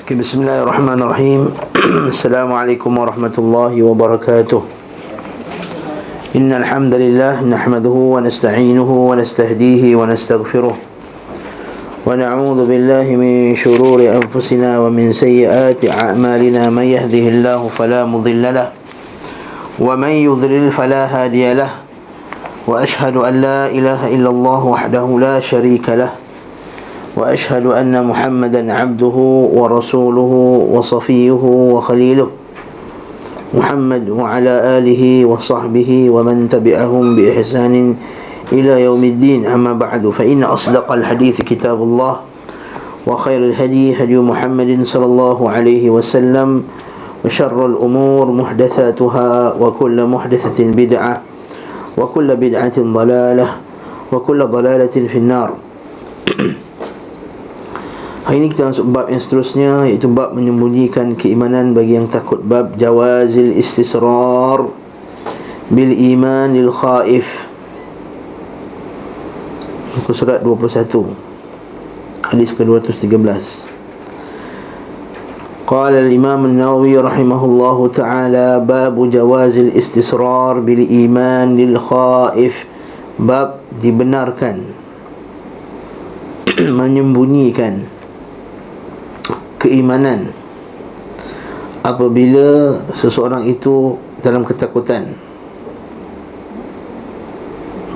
بسم الله الرحمن الرحيم. السلام عليكم ورحمة الله وبركاته. إن الحمد لله نحمده ونستعينه ونستهديه ونستغفره ونعوذ بالله من شرور أنفسنا ومن سيئات أعمالنا. من يهده الله فلا مضل له ومن يضلل فلا هادي له وأشهد أن لا إله إلا الله وحده لا شريك له وأشهد أن محمدا عبده ورسوله وصفيه وخليله محمد وعلى آله وصحبه ومن تبعهم بإحسان إلى يوم الدين. أما بعد، فإن أصدق الحديث كتاب الله وخير الهدي هدي محمد صلى الله عليه وسلم وشر الأمور محدثاتها وكل محدثة بدعة وكل بدعة ضلالة وكل ضلالة في النار. Hari ini kita masuk bab yang seterusnya, iaitu bab menyembunyikan keimanan bagi yang takut. Bab jawazil istisrar bil iman lil khaif. Muka surat 21, hadis ke-213. Qala al-Imam an-Nawawi rahimahullahu ta'ala, bab jawazil istisrar bil iman lil khaif. Bab dibenarkan menyembunyikan keimanan apabila seseorang itu dalam ketakutan.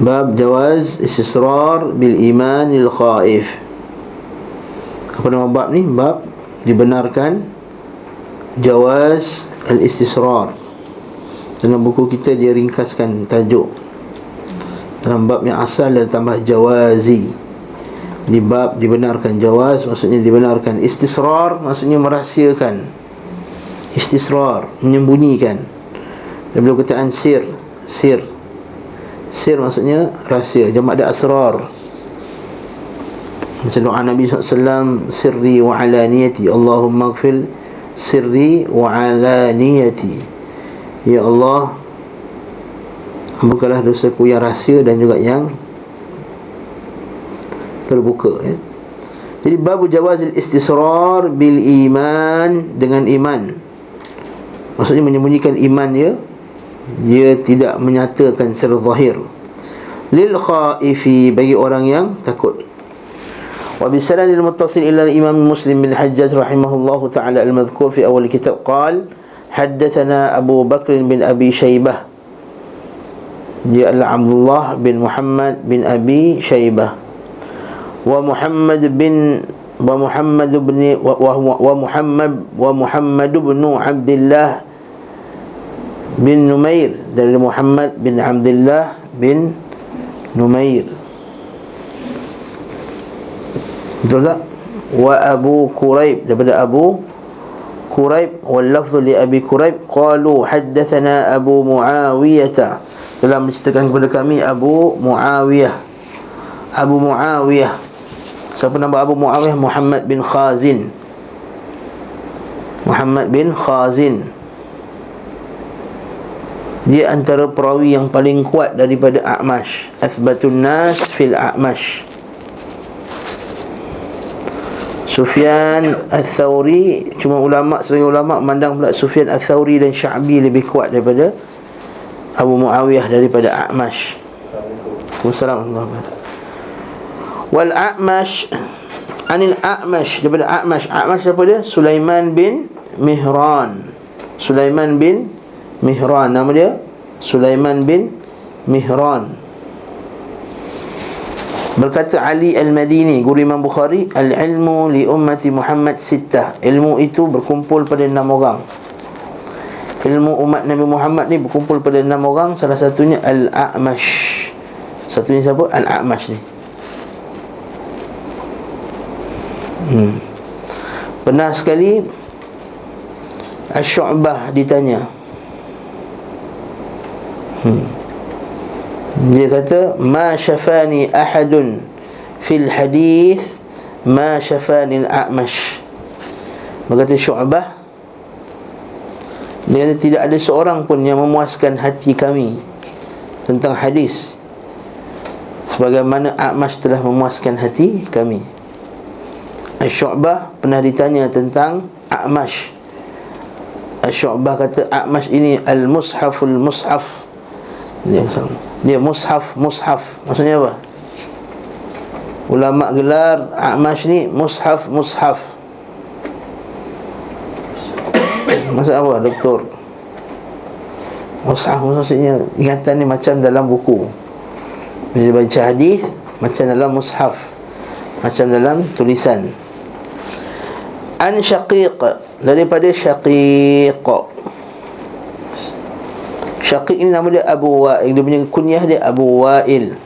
Bab jawaz istisrar bil iman lil khaif. Apa nama bab ni? Bab dibenarkan jawaz al-istisrar. Dalam buku kita dia ringkaskan tajuk. Dalam bab yang asal dia tambah jawazi. Di bab dibenarkan jawaz, maksudnya dibenarkan. Istisrar maksudnya merahsiakan. Istisrar, menyembunyikan. Dan bila kataan sir maksudnya rahsia. Jamak dia asrar. Macam doa Nabi SAW, sirri wa alaniyati, Allahumma ighfir sirri wa alaniyati. Ya Allah, ampunkanlah dosaku yang rahsia dan juga yang terbuka, ya. Jadi bab jawazil istisrar bil iman, dengan iman. Maksudnya menyembunyikan iman dia tidak menyatakan secara zahir. Lil khaifi, bagi orang yang takut. Wa bisanadil muttasil ila al-Imam Muslim bin Hajjaj rahimahullahu ta'ala al-madhkur fi awal kitab qala haddathana Abu Bakr bin Abi Shaybah, dia adalah Abdullah bin Muhammad bin Abi Shaybah, ومحمد بن عبد الله بن نمير, dari Muhammad bin Abdullah bin Numair, betul tak? Wa Abu Quraib, daripada Abu Quraib. Wal lafzu li Abi Quraib qalu haddathana Abu Muawiyah, telah menceritakan kepada kami Abu Muawiyah. Siapa nama Abu Muawiyah? Muhammad bin Khazin. Dia antara perawi yang paling kuat daripada A'mash. Athbatun nas fil A'mash. Sufyan Ats-Tsauri, cuma sebagai ulama memandang pula Sufyan Ats-Tsauri dan Sya'bi lebih kuat daripada Abu Muawiyah daripada A'mash. Wassalamualaikum. Wal A'mash anil A'mash, daripada A'mash. A'mash siapa dia? Sulaiman bin Mihran. Nama dia Sulaiman bin Mihran. Berkata Ali Al-Madini, guru Imam Bukhari, al-ilmu li ummati Muhammad sittah. Ilmu itu berkumpul pada 6 orang. Ilmu umat Nabi Muhammad ni berkumpul pada 6 orang. Salah satunya Al-A'mash. Satunya siapa? Al-A'mash ni. Pernah sekali Asy-Syu'bah ditanya, dia kata, ma syafani ahadun fil hadith ma syafani al-A'mash. Berkata Syu'bah, dia kata, tidak ada seorang pun yang memuaskan hati kami tentang hadis sebagaimana A'mash telah memuaskan hati kami. Asy-Syu'bah pernah ditanya tentang A'mash. Syu'bah kata A'mash ini al-mushaful mushaf. Dia mushaf. Maksudnya apa? Ulama gelar A'mash ni mushaf. Maksud apa, doktor? Mushaf maksudnya ingatan ni macam dalam buku. Bila baca hadis macam dalam mushaf, macam dalam tulisan. An Syaqiq, daripada Syaqiq. Syaqiq ini nama dia Abu Wa'il. Dia punya kunyah dia Abu Wa'il.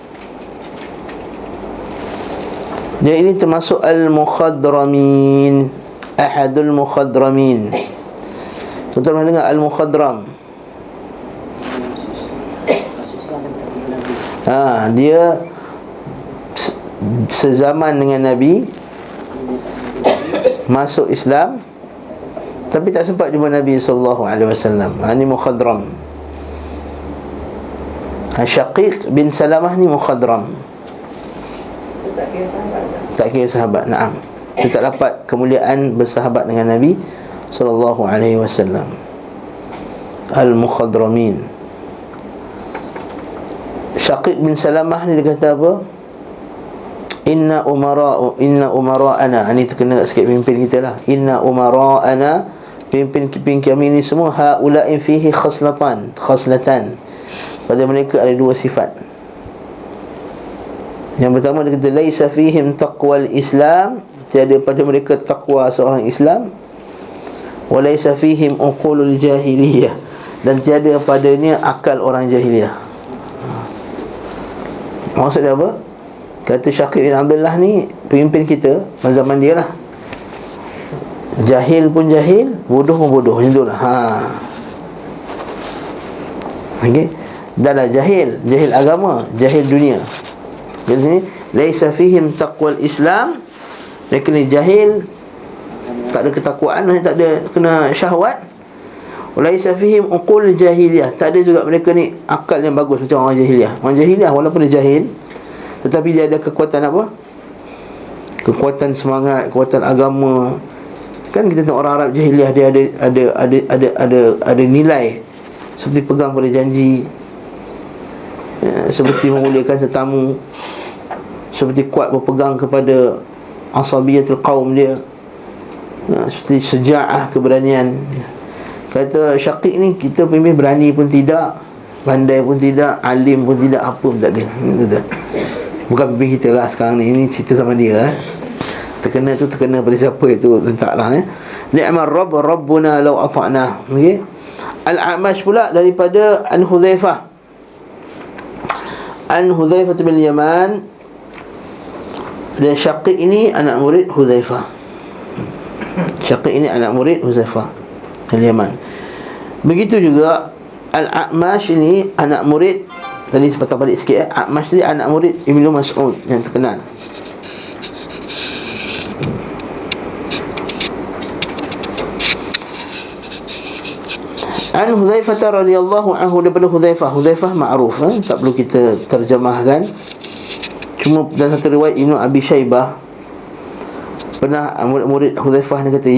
Dia ini termasuk Al-Mukhadramin, Ahadul Mukhadramin. Tuan-tuan pernah dengar Al-Mukhadram? Dia sezaman dengan Nabi, masuk Islam tapi tak sempat jumpa Nabi SAW. Ini Mukhadram. Syaqiq bin Salamah ni Mukhadram. Tak kira sahabat. Naam. Dia tak dapat kemuliaan bersahabat dengan Nabi SAW. Al-Mukhadramin. Syaqiq bin Salamah ni dia kata apa? Inna umara'ana. Ini terkena sikit pimpin kita lah. Inna umara'ana, pimpin kami ni semua, ha'ula'in fihi khaslatan. Pada mereka ada dua sifat. Yang pertama dia kata laisa fihim taqwal Islam, tiada pada mereka takwa seorang Islam. Wa laisa fihim uqulul jahiliyah, dan tiada padanya akal orang jahiliyah. Maksudnya apa? Kata Syaqib bin Abdullah ni pemimpin kita zaman dia lah. Jahil pun jahil, bodoh pun bodoh, macam tu lah. Okay? Dan lah jahil agama, jahil dunia. Jadi laisa fihim taqwal Islam, mereka ni jahil, tak ada ketakwaan, tak ada kena syahwat. Laisa fihim uqul jahiliyah, tak ada juga mereka ni akal yang bagus macam orang jahiliyah. Orang jahiliyah walaupun dia jahil, tetapi dia ada kekuatan apa? Kekuatan semangat, kekuatan agama. Kan kita tengok orang Arab jahiliyah, dia ada nilai, seperti pegang pada janji, seperti memuliakan tetamu, seperti kuat berpegang kepada asabiyatul qaum dia, seperti seja'ah, keberanian. Kata Syaqiq ni, kita pemimpin berani pun tidak, pandai pun tidak, alim pun tidak, apa pun tak ada. Bukan pemimpin kita lah sekarang ni. Ini cerita sama dia. Terkena tu terkena pada siapa itu, letaklah. Ni'mal rabb rabbuna law ata'na. Okay? Al-A'mash pula daripada An Hudzaifah bin Yaman. Dan Syaqiq ini anak murid Hudzaifah. Syaqiq ini anak murid Hudzaifah bin Yaman. Begitu juga Al-A'mash ini anak murid, tadi sepatah balik sikit, A'mash ni anak murid Ibnu Mas'ud yang terkenal. An Hudzaifah radhiyallahu anhu, daripada Hudzaifah ma'ruf, tak perlu kita terjemahkan. Cuma dalam satu riwayat Ibnu Abi Syaibah, pernah murid Hudzaifah ni kata,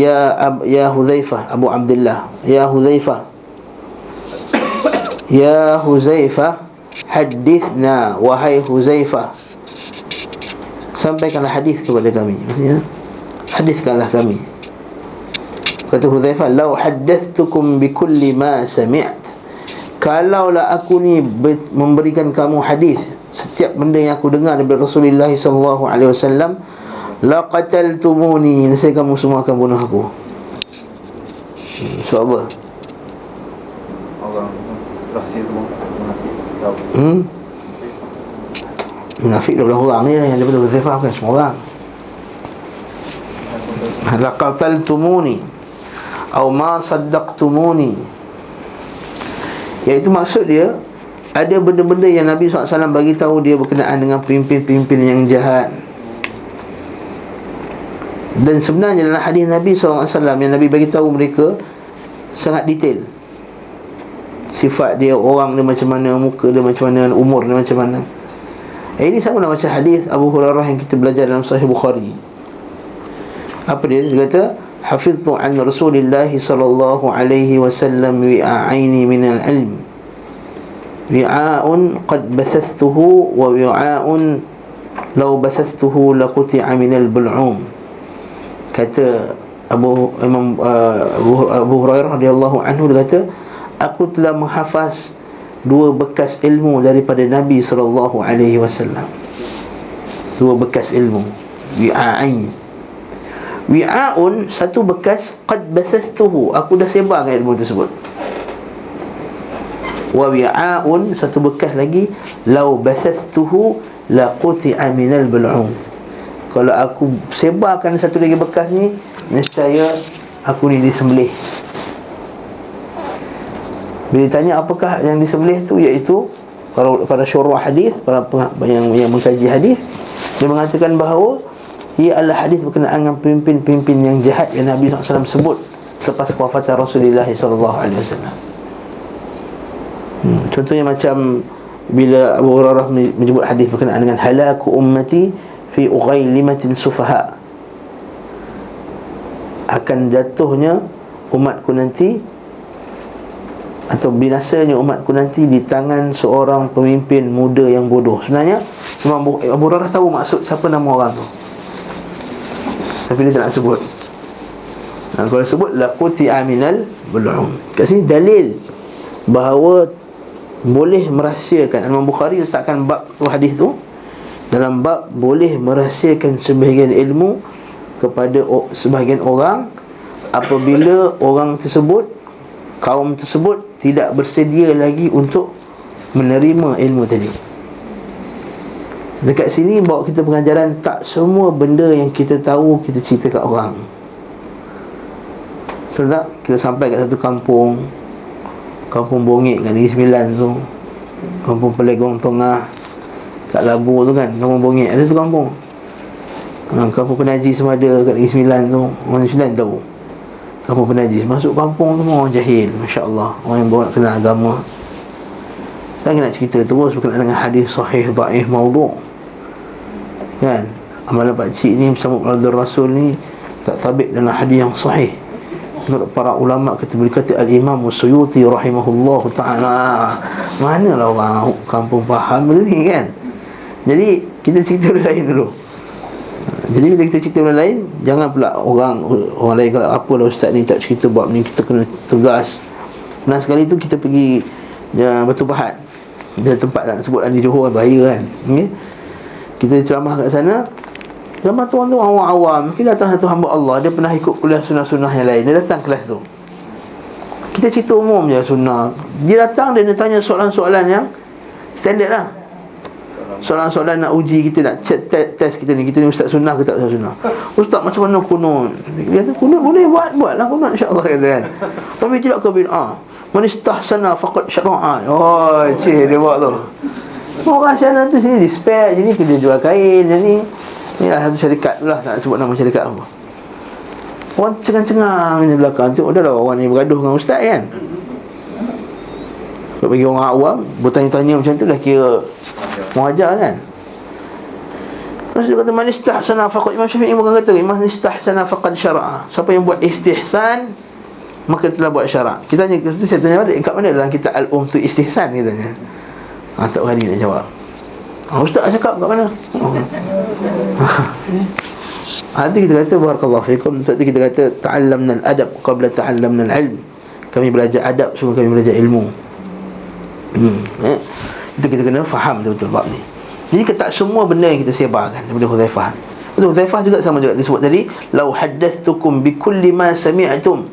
ya Hudzaifah, Abu Abdullah, ya Hudzaifah, hadithna, wahai Hudzaifah, sampaikanlah hadis kepada kami. Maksudnya hadiskanlah kami. Kata Hudzaifah, lau haddathtukum bikulli ma sami't, kalaulah aku ni memberikan kamu hadis, setiap benda yang aku dengar daripada Rasulullah SAW, la qataltumuni, nescaya kamu semua akan bunuh aku. Sebab apa? Orang rahsia tu munafik tahu. Munafik 12 orang ni yang daripada Hudzaifah, bukan semua orang. La qataltumuni au ma saddaqtumuni, iaitu maksud dia, ada benda-benda yang Nabi SAW bagi tahu dia berkenaan dengan pemimpin-pemimpin yang jahat. Dan sebenarnya dalam hadis Nabi SAW yang Nabi bagi tahu mereka sangat detail. Sifat dia, orang dia macam mana, muka dia macam mana, umur dia macam mana. Ini sama nak macam hadis Abu Hurairah yang kita belajar dalam Sahih Bukhari. Apa dia? Dia kata, hafidhtu an Rasulillah sallallahu alaihi wasallam wi'a'aini min al-ilm, wi'a'un qad bathathtuhu wa wi'a'un law bathathtuhu laquti'a min al-bul'um. Kata Abu Hurairah radhiyallahu anhu, dia kata, aku telah menghafaz 2 bekas ilmu daripada Nabi sallallahu alaihi wasallam. 2 bekas ilmu, wi'a'ain. Wi'a'un, satu bekas, qad bathathtuhu, aku dah sebarkan ilmu tersebut. Wa wi'a'un, satu bekas lagi, law bathathtuhu laquti'a minal bul'um. Kalau aku sebarkan satu lagi bekas ni, nescaya aku ni disembelih. Bila ditanya apakah yang disembelih tu, iaitu para syurah hadis, para yang mengkaji hadis, dia mengatakan bahawa ia adalah hadis berkenaan dengan pemimpin-pemimpin yang jahat yang Nabi SAW sebut selepas wafatan Rasulullah SAW. Contohnya macam bila Abu Hurairah menyebut hadis berkenaan dengan halaku ummati fi ughaylimatin sufaha, akan jatuhnya umatku nanti, atau binasanya umatku nanti di tangan seorang pemimpin muda yang bodoh. Sebenarnya Abu Hurairah tahu maksud siapa nama orang tu, tapi dia tak nak sebut. Kalau sebut laquti'a minal bul'um. Kat sini dalil bahawa boleh merahsiakan. Imam Bukhari letakkan bab hadis tu dalam bab boleh merahsiakan sebahagian ilmu kepada sebahagian orang apabila orang tersebut, kaum tersebut tidak bersedia lagi untuk menerima ilmu tadi. Dekat sini bawa kita pengajaran, tak semua benda yang kita tahu kita cerita kat orang. Betul tak? Kita sampai kat satu kampung, Kampung Bongit kat Negeri Sembilan tu, Kampung Pelegong Tengah kat Labu tu kan, Kampung Bongit, ada tu kampung. Kampung Penaji Semada kat Negeri Sembilan tu, orang Sembilan tahu Kampung Penaji. Masuk kampung tu orang jahil, Masya Allah, orang yang baru nak kenal agama. Lagi nak cerita terus berkenaan dengan hadis sahih, dhaif, maudhu' kan. Amalan pakcik ni bersama keluarga Rasul ni tak sabit dalam hadis yang sahih. Menurut para ulama, kata Al-Imam Suyuti rahimahullah ta'ala, manalah orang kampung faham benda ni kan. Jadi kita cerita benda lain dulu. Jadi bila kita cerita benda lain, jangan pula orang lain kalau apalah ustaz ni tak cerita bab ni, kita kena tegas. Nah sekali tu kita pergi Batu Pahat, dia tempat nak sebut di Johor, bahaya kan. Kita ceramah kat sana. Ceramah tu orang tu awam-awam. Kita datang satu hamba Allah, dia pernah ikut kuliah sunnah-sunnah yang lain. Dia datang kelas tu, kita cerita umum je sunnah. Dia datang, dia tanya soalan-soalan yang standard lah. Soalan-soalan nak uji kita, nak check test kita ni ustaz sunnah ke tak ustaz sunnah. Ustaz macam mana kunut? Dia kata kunut boleh buatlah kunut insya-Allah, kata kan. Tapi tidak ke bid'ah. Man istahsana faqad syara'a. Oh, dia buat tu. Orang sana tu sini dispatch, sini kerja jual kain, ni lah satu syarikat tu lah, tak nak sebut nama syarikat apa. Orang cengang-cengang di belakang tu, dah orang ni bergaduh dengan ustaz kan. Kalau bagi orang awam bertanya-tanya macam tu dah kira muajar kan. Terus dia kata man istahsana faqad, Imam Syafi'i bukan kata man istahsana faqad syara'a. Siapa yang buat istihsan maka telah buat syarak. Kita tanya, saya tanya kat mana dalam kitab Al-Tu Istihsan, kita tanya. Tak berani nak jawab. Ustaz cakap kat mana? Nanti kita kata barakallahu fikum. Sebab tu kita kata ta'allamna al-adab qabla ta'allamna al-ilm. Kami belajar adab sebelum kami belajar ilmu. Itu kita kena faham betul-betul bab ni. Jadi tak semua benda yang kita sebarkan daripada Hudzaifah. Betul, Hudzaifah juga sama juga disebut tadi, lau haddathtukum bikulli ma sami'tum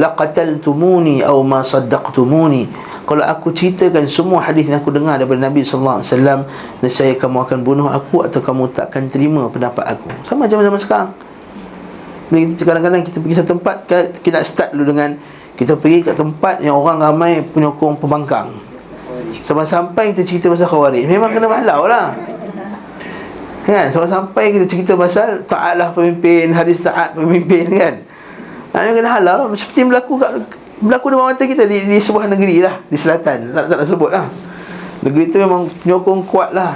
laqataltumuni aw ma saddaqtumuni. Kalau aku ceritakan semua hadis yang aku dengar daripada Nabi sallallahu alaihi wasallam, nescaya kamu akan bunuh aku atau kamu takkan terima pendapat aku. Sama macam zaman sekarang. Bila kita kadang-kadang kita pergi satu tempat, kita nak start dulu dengan kita pergi ke tempat yang orang ramai penyokong pembangkang. Sampai kita cerita pasal Khawarij, memang kena malau lah kan. Sampai kita cerita pasal taatlah pemimpin, hadis taat pemimpin kan. Yang kena halau. Seperti berlaku depan mata kita di sebuah negeri lah, di selatan, tak nak sebut lah. Negeri tu memang penyokong kuat lah.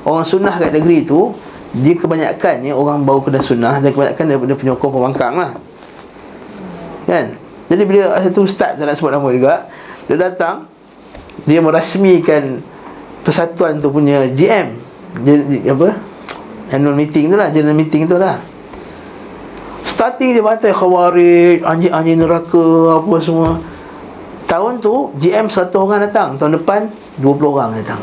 Orang sunnah kat negeri tu dia kebanyakannya orang baru kena sunnah, dan kebanyakan dia penyokong pembangkang lah, kan? Jadi bila satu ustaz, tak nak sebut nama juga, dia datang, dia merasmikan persatuan tu punya GM, apa, annual meeting tu lah, general meeting tu lah. Starting dia bantai khawarij, anjing-anjing neraka, apa semua. Tahun tu GM 100 orang datang, tahun depan 20 orang datang.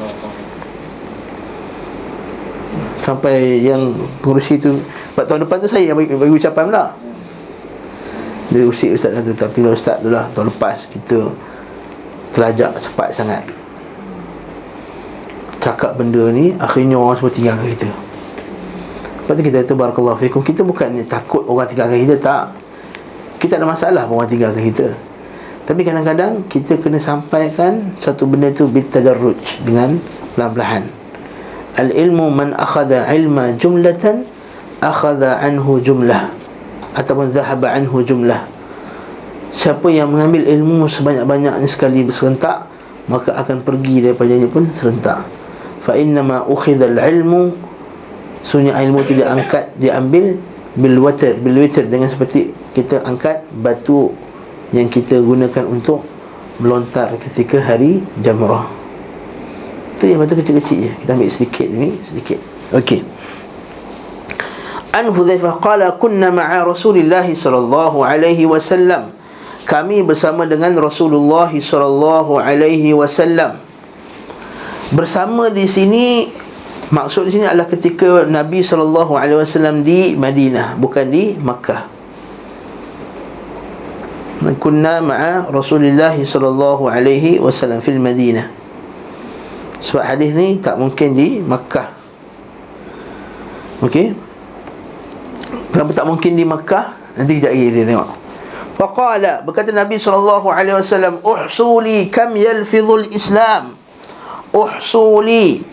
Sampai yang pengurusi tu, sebab tahun depan tu saya yang bagi ucapan pula. Dia usik ustaz satu, tapi lah ustaz tu lah, tahun lepas kita terlajak cepat sangat cakap benda ni, akhirnya orang semua tinggalkan kita. Lepas tu kita kata barakallahu fikum, kita bukannya takut orang tinggalkan kita, tak. Kita ada masalah orang tinggalkan kita, tapi kadang-kadang kita kena sampaikan satu benda tu bitadarruj, dengan perlahan-lahan. Al-ilmu man akhadha ilma jumlatan akhadha anhu jumlah, ataupun dhahaba anhu jumlah. Siapa yang mengambil ilmu sebanyak-banyaknya sekali berserentak, maka akan pergi daripadanya pun serentak. Fa innama ukhidha al-ilmu, sunnya ilmu tidak angkat, diambil bil watar, dengan seperti kita angkat batu yang kita gunakan untuk melontar ketika hari jamrah. Itu yang batu kecil-kecil je, kita ambil sedikit ni, sedikit. Okey. An Hudzaifah qala kunna ma'a Rasulillah sallallahu alaihi wasallam, kami bersama dengan Rasulullah sallallahu alaihi wasallam. Bersama di sini, maksud di sini adalah ketika Nabi sallallahu alaihi wasallam di Madinah, bukan di Makkah. Kunna ma'a Rasulillah sallallahu alaihi wasallam fil Madinah. Sebab hadis ni tak mungkin di Makkah. Okey. Kenapa tak mungkin di Makkah? Nanti kejap lagi kita tengok. Faqala, berkata Nabi sallallahu alaihi wasallam, uhsuli kam yalfidhul Islam. Uhsuli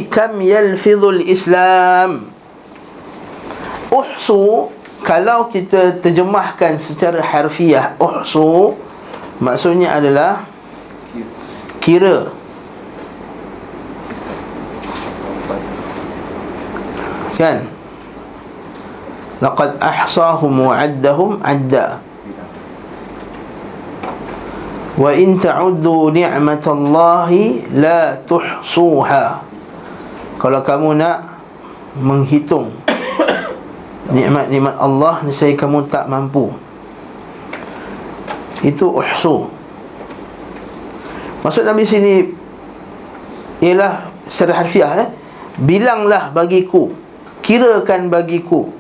kam yalfidhul Islam. Uhsu, kalau kita terjemahkan secara harfiah, uhsu maksudnya adalah kira, kan? Laqad ahsahum wa addahum adda. Wa in ta'uddu ni'matallahi la tuhsuha. Kalau kamu nak menghitung nikmat-nikmat Allah, nescaya kamu tak mampu. Itu uhsu. Maksud Nabi sini ialah secara harfiah, bilanglah bagiku, kirakan bagiku,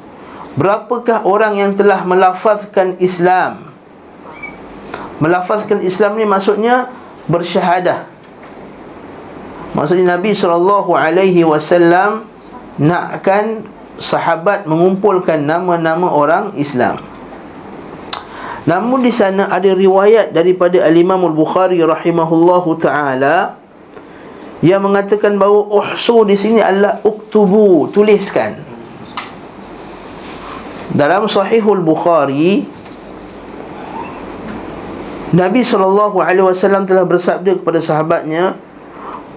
berapakah orang yang telah melafazkan Islam. Melafazkan Islam ni maksudnya bersyahadah. Maksudnya Nabi SAW nakkan sahabat mengumpulkan nama-nama orang Islam. Namun di sana ada riwayat daripada Al-Imam Al-Bukhari rahimahullahu ta'ala yang mengatakan bahawa uhsu di sini adalah uktubu, tuliskan. Dalam Sahihul Bukhari, Nabi SAW telah bersabda kepada sahabatnya,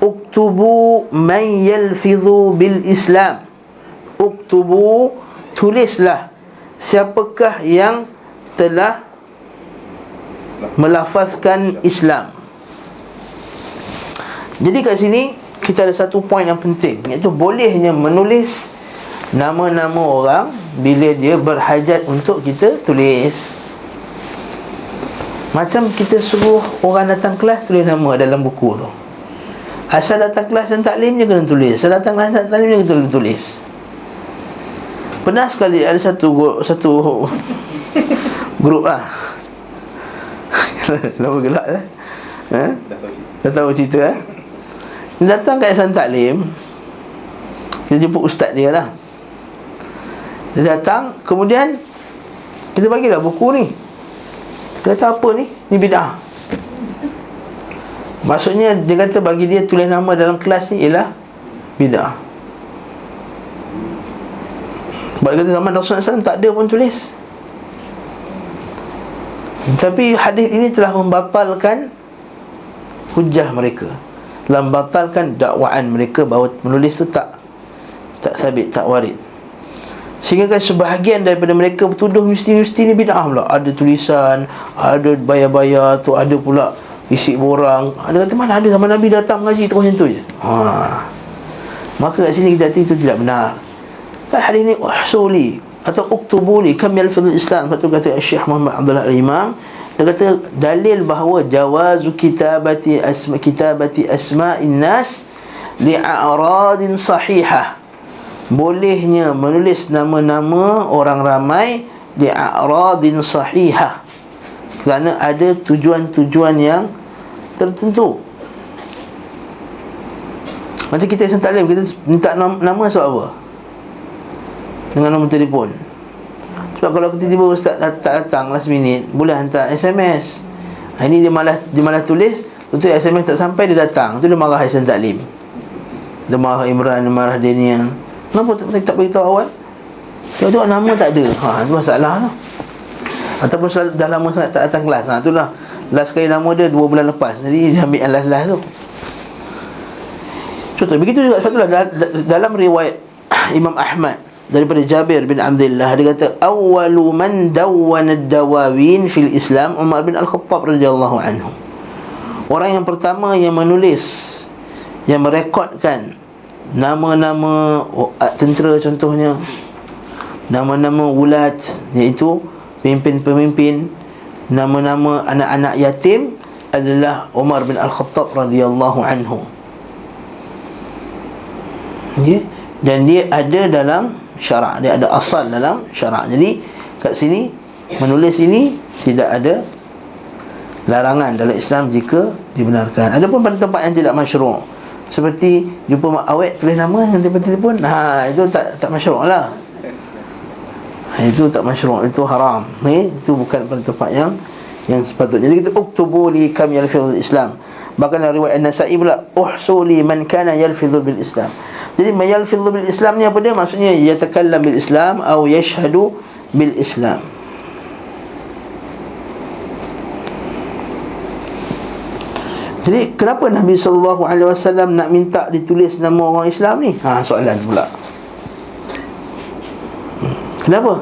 uktubu man yalfidhu bil Islam. Uktubu, tulislah siapakah yang telah melafazkan Islam. Jadi kat sini kita ada satu poin yang penting, iaitu bolehnya menulis nama-nama orang bila dia berhajat untuk kita tulis. Macam kita suruh orang datang kelas tulis nama dalam buku tu. Asal datang kelas dan taklim je kena tulis, asal datang kelas dan taklim je kena tulis. Pernah sekali ada satu grup lah. Lama gelak lah. Dah tahu cerita lah. Dia datang kat yayasan taklim, kita jemput ustaz dia lah. Dia datang, kemudian kita bagilah buku ni. Dia kata, apa ni? Ni bid'ah. Maksudnya dia kata bagi dia tulis nama dalam kelas ni ialah bid'ah. Sebab dia kata zaman Rasulullah SAW tak ada pun tulis. Tapi hadis ini telah membatalkan hujah mereka, telah membatalkan dakwaan mereka bahawa menulis tu tak tak sabit, tak warid. Sehingga kan sebahagian daripada mereka bertuduh mesti ni bid'ah pula. Ada tulisan, ada bayar-bayar tu, ada pula isi borang. Ada kata mana ada zaman Nabi datang mengaji terus macam tu je. Maka kat sini kita kata itu tidak benar. Kan hadis ni uhsuli atau uktubuli kam yalfidul Islam. Satu kata Syekh Muhammad Abdullah Al-Imam, dia kata dalil bahawa jawazu kitabati asma'in nas li'aradin sahihah. Bolehnya menulis nama-nama orang ramai li'aradin sahihah, kerana ada tujuan-tujuan yang tertentu. Macam kita Islam Taklim, kita minta nama sebab apa? Dengan nombor telefon. Sebab kalau tiba-tiba ustaz tak datang last minute, boleh hantar SMS. Ini dia malah tulis, betul SMS tak sampai, dia datang, tu dia marah Islam Taklim, dia marah Imran, dia marah Daniel. Kenapa tak beritahu awal? Tengok nama tak ada. Itu masalah tu. Ataupun dah lama sangat tak datang kelas. Itulah last kali nama dia 2 bulan lepas. Jadi dia ambil yang last tu. Contoh begitu juga. Sebab itulah dalam riwayat Imam Ahmad daripada Jabir bin Abdullah, dia kata awwalu man dawwana ad-dawawin fil Islam Umar bin Al-Khattab radhiyallahu anhu. Orang yang pertama yang menulis, yang merekodkan nama-nama tentera contohnya, nama-nama wulat, iaitu pemimpin-pemimpin, nama-nama anak-anak yatim, adalah Umar bin Al-Khattab radhiyallahu anhu. Okay? Dan dia ada dalam syarak, dia ada asal dalam syarak. Jadi kat sini menulis ini tidak ada larangan dalam Islam jika dibenarkan. Adapun pada tempat yang tidak masyru', seperti jumpa mak awet tulis nama yang telefon, itu tak masyru' lah. Itu tak masyru', itu haram. Itu bukan pada tempat yang sepatutnya. Jadi kita uktubu li kam yalfidhul Islam. Bahkan dalam riwayat An-Nasa'i pula uhsuli man kana yalfidhu bil Islam. Jadi yalfidhu bil Islam ni apa dia? Maksudnya yatakallam bil Islam atau yashhadu bil Islam. Jadi kenapa Nabi SAW nak minta ditulis nama orang Islam ni? Soalan pula. Kenapa?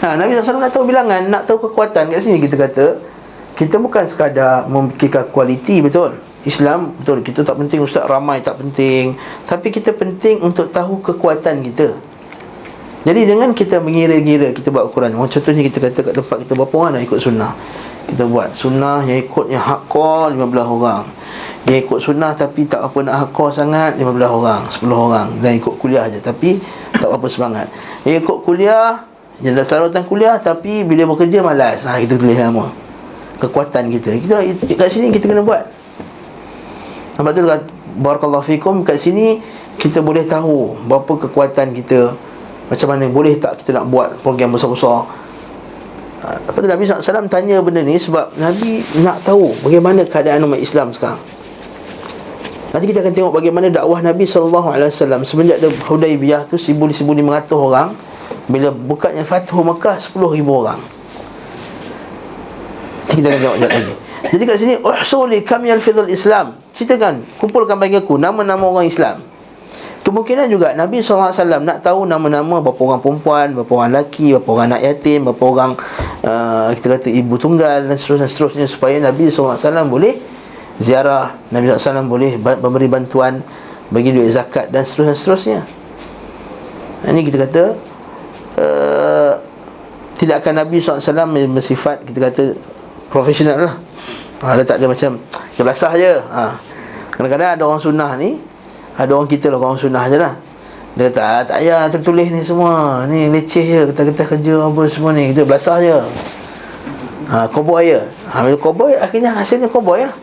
Nabi SAW nak tahu bilangan, nak tahu kekuatan. Kat sini kita kata, kita bukan sekadar memikirkan kualiti, betul. Islam, betul, kita tak penting ustaz ramai, tak penting. Tapi kita penting untuk tahu kekuatan kita. Jadi dengan kita mengira-gira, kita buat Quran. Contohnya kita kata kat tempat kita berapa orang nak ikut sunnah. Kita buat sunnah yang ikutnya hardcore 15 orang. Yang ikut sunnah tapi tak apa nak hardcore sangat 15 orang, 10 orang. Dan ikut kuliah je tapi tak apa semangat. Yang ikut kuliah, yang dah selalu datang kuliah tapi bila bekerja malas. Kita tulis nama. Kekuatan kita. Kita kat sini kita kena buat. Sebab tu barakallahu fikum, kat sini kita boleh tahu berapa kekuatan kita. Macam mana, boleh tak kita nak buat program besar-besar. Lepas tu Nabi SAW tanya benda ni sebab Nabi nak tahu bagaimana keadaan umat Islam sekarang. Nanti kita akan tengok bagaimana dakwah Nabi SAW semenjak Hudaibiyah tu 1,500 orang. Bila bukanya Fathu Mekah 10,000 orang. Nanti kita akan tengok lagi. Jadi kat sini uhsuli kam yalfidhul Islam. Ceritakan, kumpulkan bagi aku nama-nama orang Islam. Kemungkinan juga Nabi SAW nak tahu nama-nama berapa orang perempuan, berapa orang lelaki, berapa orang anak yatim, berapa orang kita kata ibu tunggal dan seterusnya, supaya Nabi SAW boleh ziarah, Nabi SAW boleh memberi bantuan, bagi duit zakat dan seterusnya. Ini kita kata tidak akan Nabi SAW bersifat kita kata profesional lah. Dia tak ada macam dia belasah je. Kadang-kadang ada orang sunnah ni, ada orang kita lah, orang sunnah je lah. Dia kata tak payah tertulis ni semua, ni leceh je, kata-kata kerja apa semua ni, kita belasah je. Cowboy je. Bila cowboy, akhirnya hasilnya cowboy lah.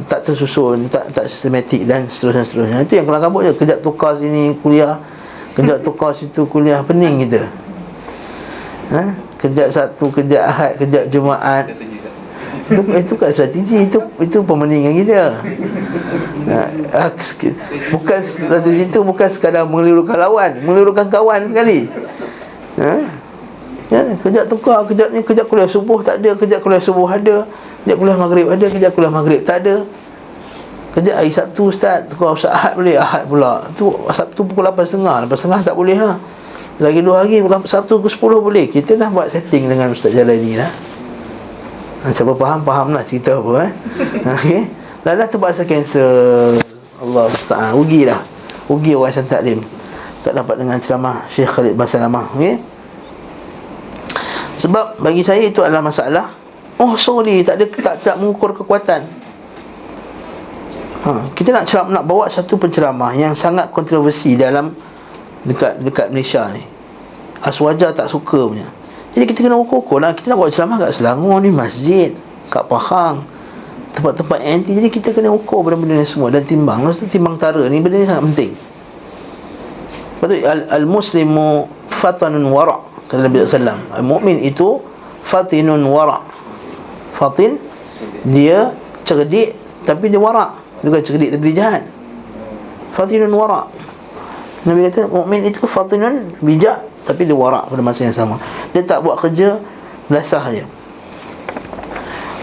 Tak tersusun, tak sistematik dan seterusnya. Itu yang kelang kabut je. Kejap tukar sini kuliah, kejap tukar situ kuliah, pening kita. Kejap Sabtu, kejap Ahad, kejap Jumaat. Itu kan strategi, itu pemeningan kita. Bukan strategi itu bukan sekadar mengelirukan lawan, mengelirukan kawan sekali. Kejap tukar, kejap ni, kejap kuliah subuh tak ada, kejap kuliah subuh ada, kejap kuliah maghrib ada, kejap kuliah maghrib tak ada. Kerja hari Sabtu Ustaz, kau Ustaz Ahad boleh? Ahad pula tu Sabtu pukul 8.30, 8.30 tak boleh lah. Lagi 2 hari Sabtu pukul 10 boleh. Kita dah buat setting dengan Ustaz Jalani dah. Siapa faham lah cerita apa okey. Dah terpaksa cancel. Allah musta'an. Rugi dah. Rugi orang Syam Taklim tak dapat dengan ceramah Syekh Khalid bin Salamah. Okey. Sebab bagi saya itu adalah masalah sorry, tak mengukur kekuatan. Kita nak bawa satu penceramah yang sangat kontroversi dalam dekat Malaysia ni. Aswaja tak suka punya. Jadi kita kena ukur lah. Kita nak buat ceramah kat Selangor ni, masjid, kat Pahang, tempat-tempat anti. Jadi kita kena ukur benda-benda ni semua dan timbang. Maksudnya timbang tara ni, benda ni sangat penting. Betul, al-muslimu fatanun wara', kata Nabi SAW. Al-mu'min itu fatinun wara'. Fatin, dia cerdik tapi dia wara'. Dia bukan cerdik tapi dia jahat. Fatinun wara'. Nabi kata mukmin itu fatinun, bijak, tapi dia wara' pada masa yang sama. Dia tak buat kerja, belasah je.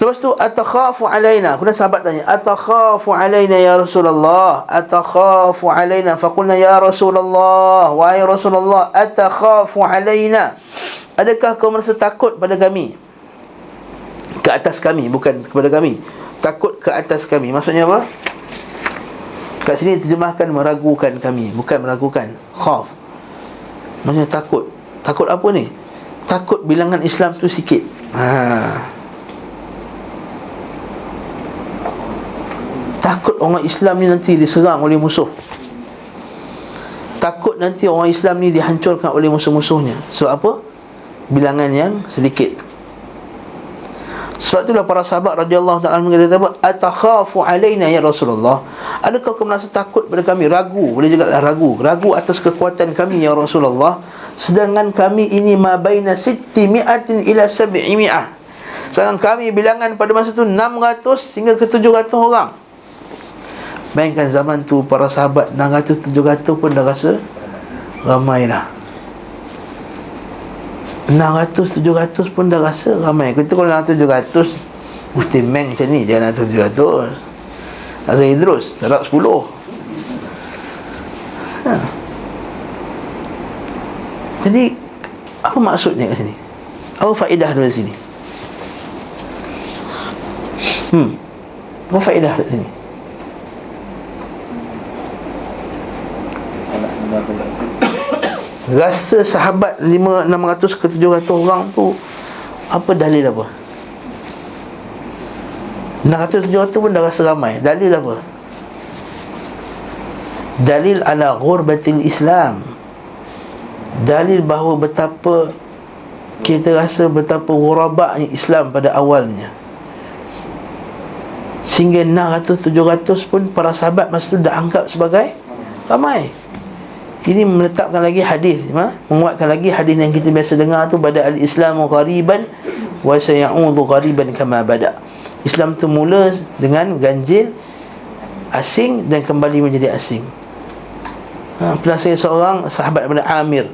Lepas tu, atakhafu alaina. Kemudian sahabat tanya, atakhafu alaina ya Rasulullah? Atakhafu alaina? Faqulna ya Rasulullah, wahai Rasulullah, atakhafu alaina? Adakah kau merasa takut pada kami? Ke atas kami, bukan kepada kami. Takut ke atas kami. Maksudnya apa? Kat sini terjemahkan meragukan kami, bukan meragukan. Khaf. Maksudnya takut. Takut apa ni? Takut bilangan Islam tu sikit. Takut orang Islam ni nanti diserang oleh musuh. Takut nanti orang Islam ni dihancurkan oleh musuh-musuhnya. Sebab apa? Bilangan yang sedikit. Sebab itulah para sahabat radhiyallahu ta'ala mengatakan apa? Atakhafu alaina ya Rasulullah? Adakah kau merasa takut pada kami? Ragu, boleh juga lah ragu. Ragu atas kekuatan kami ya Rasulullah. Sedangkan kami ini ma baina 600 ila 700. Sedangkan kami bilangan pada masa tu 600 hingga ke 700 orang. Bayangkan zaman tu para sahabat 600 700 pun dah rasa ramai dah. 600 700 pun dah rasa ramai. Kita kalau 600 700 mesti meng macam ni. Jangan 600 700 Azhar Idrus darab 10. Jadi apa maksudnya kat sini? Apa faedah dari sini? Apa faedah dari sini? Rasa sahabat 600 ke 700 orang tu, apa dalil apa? 600 700 pun dah rasa ramai. Dalil apa? Dalil ala ghurbatil Islam. Dalil bahawa betapa kita rasa betapa ghurabaknya Islam pada awalnya, sehingga 600 700 pun para sahabat masa tu dah anggap sebagai ramai. Ini meletakkan lagi hadis, menguatkan lagi hadis yang kita biasa dengar tu, bada al-Islamu ghariban wa sayaudu ghariban kama bada. Islam tu mula dengan ganjil, asing, dan kembali menjadi asing. Pernah saya seorang sahabat daripada Amir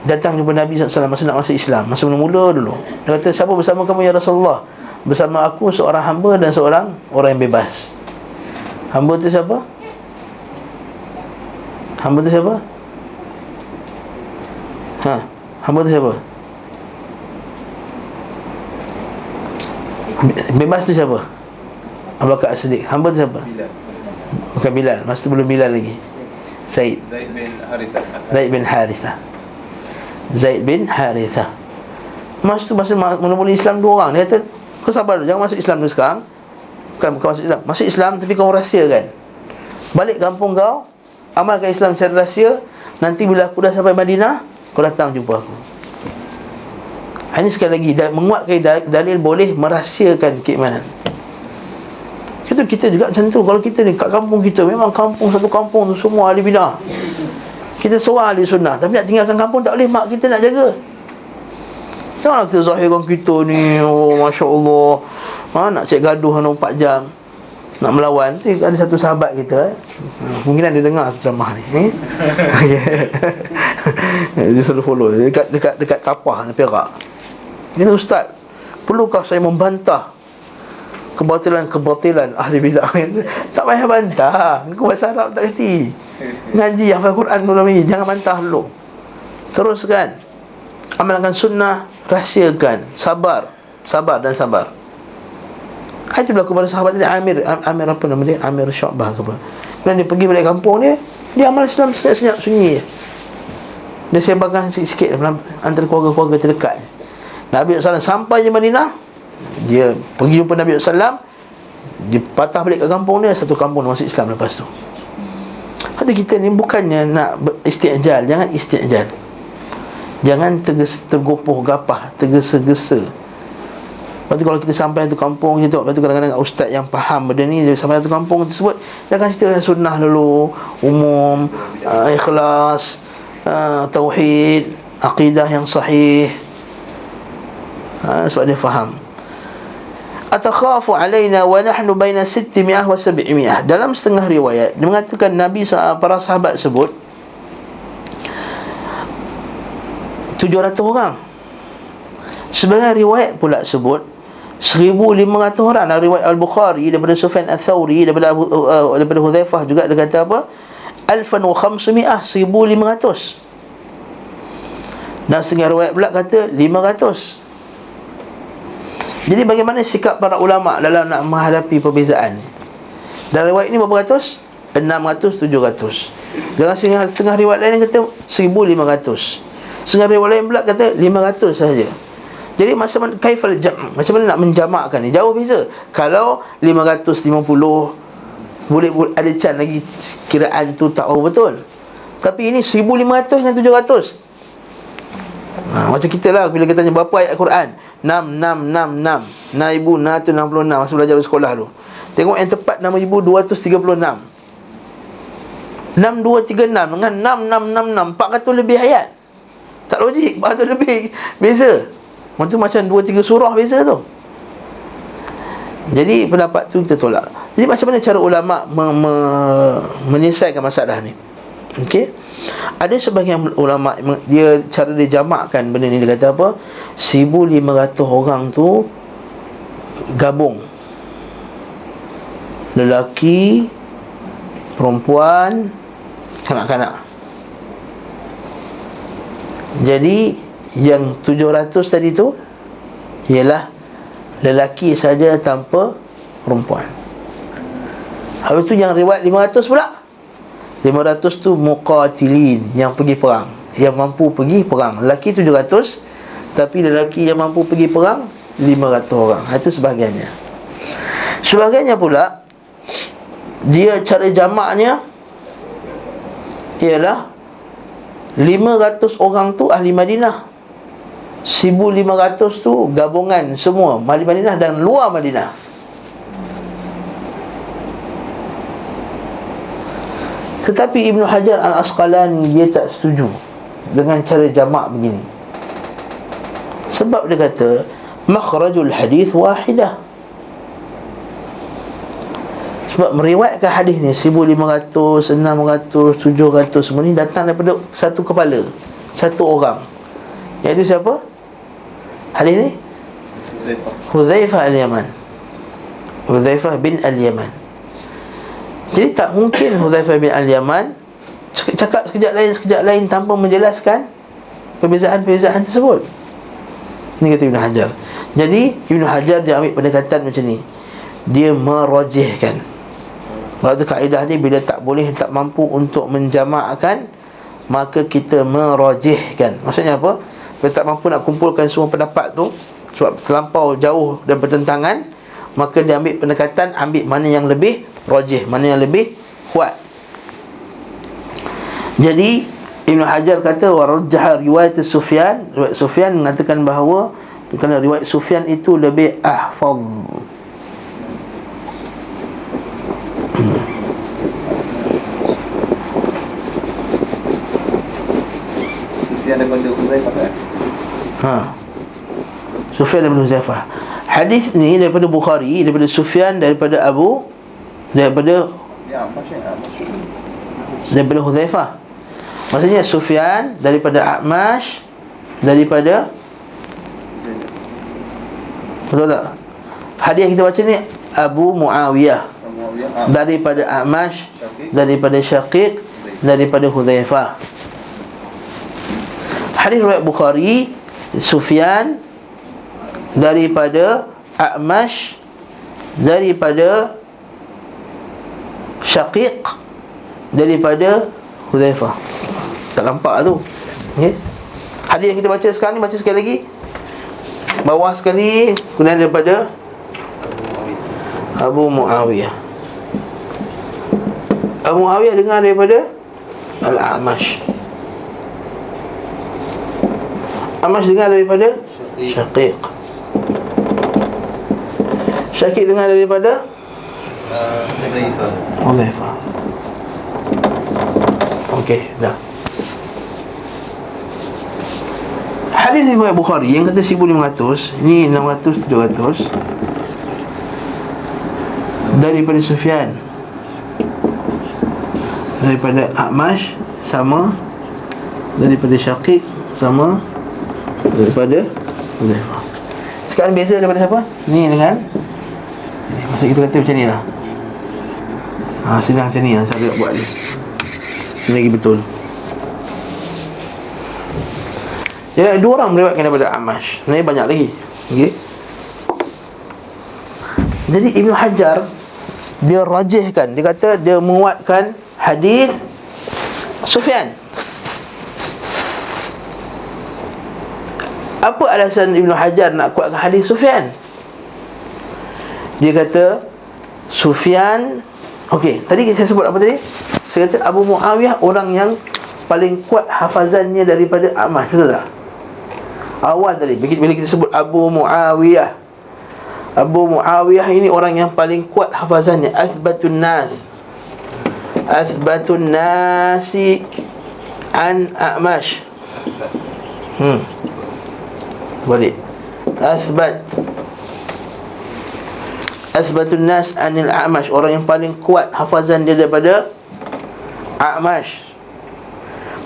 datang jumpa Nabi SAW masa nak masuk Islam, masa mula-mula dulu. Dia kata, siapa bersama kamu ya Rasulullah? Bersama aku seorang hamba dan seorang orang yang bebas. Hamba tu siapa? Hamba tu siapa? Hamba tu siapa? Bebas tu siapa? Abu Bakar As-Siddiq. Hamba tu siapa? Bilal. Bukan Bilal, masa tu belum Bilal lagi. Zaid bin Harithah. Zaid bin Harithah. Masa tu masa mula-mula Islam 2 orang. Dia kata, kau sabar dulu, jangan masuk Islam dulu sekarang. Bukan masuk Islam. Masuk Islam tapi kau rahsiakan. Balik kampung kau, amalkan Islam secara rahsia. Nanti bila aku dah sampai Madinah, kau datang jumpa aku. Ini sekali lagi menguatkan dalil boleh merahsiakan keimanan. Kita juga macam tu. Kalau kita ni kat kampung kita, memang kampung, satu kampung tu semua ahli bidah, kita seorang ahli sunnah, tapi nak tinggalkan kampung tak boleh, mak kita nak jaga. Janganlah kita zahirkan kita ni, oh Masya Allah, nak cek gaduh 24 jam, nak melawan. Nanti ada satu sahabat kita, mungkin dia dengar ceramah ni, dia selalu follow dekat Tapah, Perak. Dia kata, Ustaz, perlukah saya membantah kebatilan ahli bidah. Tak payah bantah. Kau bahasa Arab tak reti. Ngaji hafal Quran dulu ni, jangan bantah dulu. Teruskan. Amalkan sunnah, rahsiakan, sabar dan sabar. Itu berlaku pada sahabat tadi, Amir apa nama dia? Amir Syu'bah ke apa. Kemudian dia pergi balik kampung dia amal Islam senyap sunyi. Dia sebarkan sikit-sikit antara keluarga-keluarga terdekat. Nabi SAW sampai di Madinah, dia pergi jumpa Nabi SAW, dia patah balik ke kampung dia, satu kampung masuk Islam lepas tu. Kata kita ni bukannya nak isti'jal, jangan isti'jal. Jangan tergopoh gapah, tergesa-gesa. Lepas tu kalau kita sampai satu kampung, kita tengok, lepas tu kadang-kadang ustaz yang faham benda ni, dia sampai satu kampung tersebut, dia akan cerita sunnah dulu, umum, ikhlas, tauhid, akidah yang sahih. Sebab dia faham. Atakhafu alaina wa nahnu baina 600 wa 700. Dalam setengah riwayat dia mengatakan Nabi, para sahabat sebut 700 orang. Sebagai riwayat pula sebut 1,500 orang. Dalam riwayat Al-Bukhari daripada Sufyan Ats-Tsauri, daripada Hudzaifah juga, dia kata apa? 1,500, 1,500. Dan setengah riwayat pula kata 500. Jadi bagaimana sikap para ulama dalam nak menghadapi perbezaan? Dalam riwayat ini berapa ratus? 600, 700. Dalam setengah riwayat lain kata 1,500. Setengah riwayat lain pula kata 500 sahaja. Jadi macam mana kaifal jam'? Macam mana nak menjamakkan ni? Jauh beza. Kalau 550 boleh ada can lagi kiraan tu tak tahu betul. Tapi ini 1,500 dengan 700. Macam kita lah bila kita tanya berapa ayat Quran, 6. Na ibu na tu 66 masa belajar di sekolah tu. Tengok yang tepat 6,236. 6,236 dengan 6,666, 400 lebih ayat. Tak logik, 400 lebih beza. Macam 2-3 surah beza tu. Jadi pendapat tu kita tolak. Jadi macam mana cara ulama menyelesaikan masalah ni? Okey. Ada sebahagian ulama dia cara dia jamakkan benda ni, dia kata apa? 1,500 orang tu gabung. Lelaki, perempuan, kanak-kanak. Jadi yang 700 tadi tu ialah lelaki saja tanpa perempuan. Habis tu yang riwayat 500 pula, 500 tu muqatilin, yang pergi perang, yang mampu pergi perang. Lelaki 700, tapi lelaki yang mampu pergi perang 500 orang. Itu sebahagiannya. Sebahagiannya pula dia cara jamaknya ialah 500 orang tu ahli Madinah, 1,500 tu gabungan semua ahli Madinah dan luar Madinah. Tetapi Ibn Hajar Al-Asqalani dia tak setuju dengan cara jamak begini. Sebab dia kata makhrajul hadis wahidah. Sebab meriwayatkan hadis ni 1,500, 600, 700 semua ni datang daripada satu kepala, satu orang. Iaitu siapa? Hadis ni Hudzaifah Al-Yaman. Hudzaifah bin Al-Yaman. Jadi tak mungkin Hudzaifah bin Al-Yaman cakap sekejap lain tanpa menjelaskan perbezaan-perbezaan tersebut. Ini kata Ibn Hajar. Jadi Ibn Hajar dia ambil pendekatan macam ni, dia merajihkan. Waktu kaedah ni bila tak boleh, tak mampu untuk menjamakkan, maka kita merajihkan. Maksudnya apa? Bila tak mampu nak kumpulkan semua pendapat tu sebab terlampau jauh dan bertentangan, maka dia ambil pendekatan, ambil mana yang lebih rajih, mana yang lebih kuat. Jadi Ibn Hajar kata warajjah riwayat Sufyan. Riwayat Sufyan mengatakan bahawa kerana riwayat Sufyan itu lebih ahfaz. Sufyan daripada Hudzaifah kan? Sufyan daripada Hudzaifah. Hadis ni daripada Bukhari, daripada Sufyan, daripada daripada Hudzaifah. Maksudnya Sufyan daripada A'mash, daripada, betul tak? Hadis yang kita baca ni Abu Muawiyah, daripada A'mash, daripada Syaqiq, daripada Hudzaifah. Hadis riwayat Bukhari, Sufyan daripada A'mash, daripada Syaqiq, daripada Hudzaifah. Tak nampak tu. Okey. Hadis yang kita baca sekarang ni, baca sekali lagi. Bawah sekali, kemudian daripada Abu Muawiyah. Abu Muawiyah dengar daripada Al-A'mash. A'mash dengar daripada Syaqiq. Syaqiq dengar daripada Hudzaifah. Okey, dah. Hadis riwayat Bukhari yang kata 1500, ni 600, 700 daripada Sufyan, daripada A'mash sama, daripada Syaqiq sama, daripada Hudzaifah. Sekarang beza daripada siapa? Ni dengan ni. Maksud kita kata macam ni lah. Senang macam ni lah saya nak buat ni. Ini lagi betul. Jadi dua orang meriwayatkan daripada A'mash. Ini banyak lagi. Okey. Jadi Ibn Hajar dia rajihkan, dia kata dia menguatkan hadis Sufyan. Apa alasan Ibn Hajar nak kuatkan hadis Sufyan? Dia kata Sufyan, okey, tadi saya sebut apa tadi? Saya kata Abu Muawiyah orang yang paling kuat hafazannya daripada A'mash, betul tak? Awal tadi bila kita sebut Abu Muawiyah, Abu Muawiyah ini orang yang paling kuat hafazannya, athbatun nasi an A'mash. Balik. Athbatun nas anil A'mash, orang yang paling kuat hafazan dia daripada A'mash.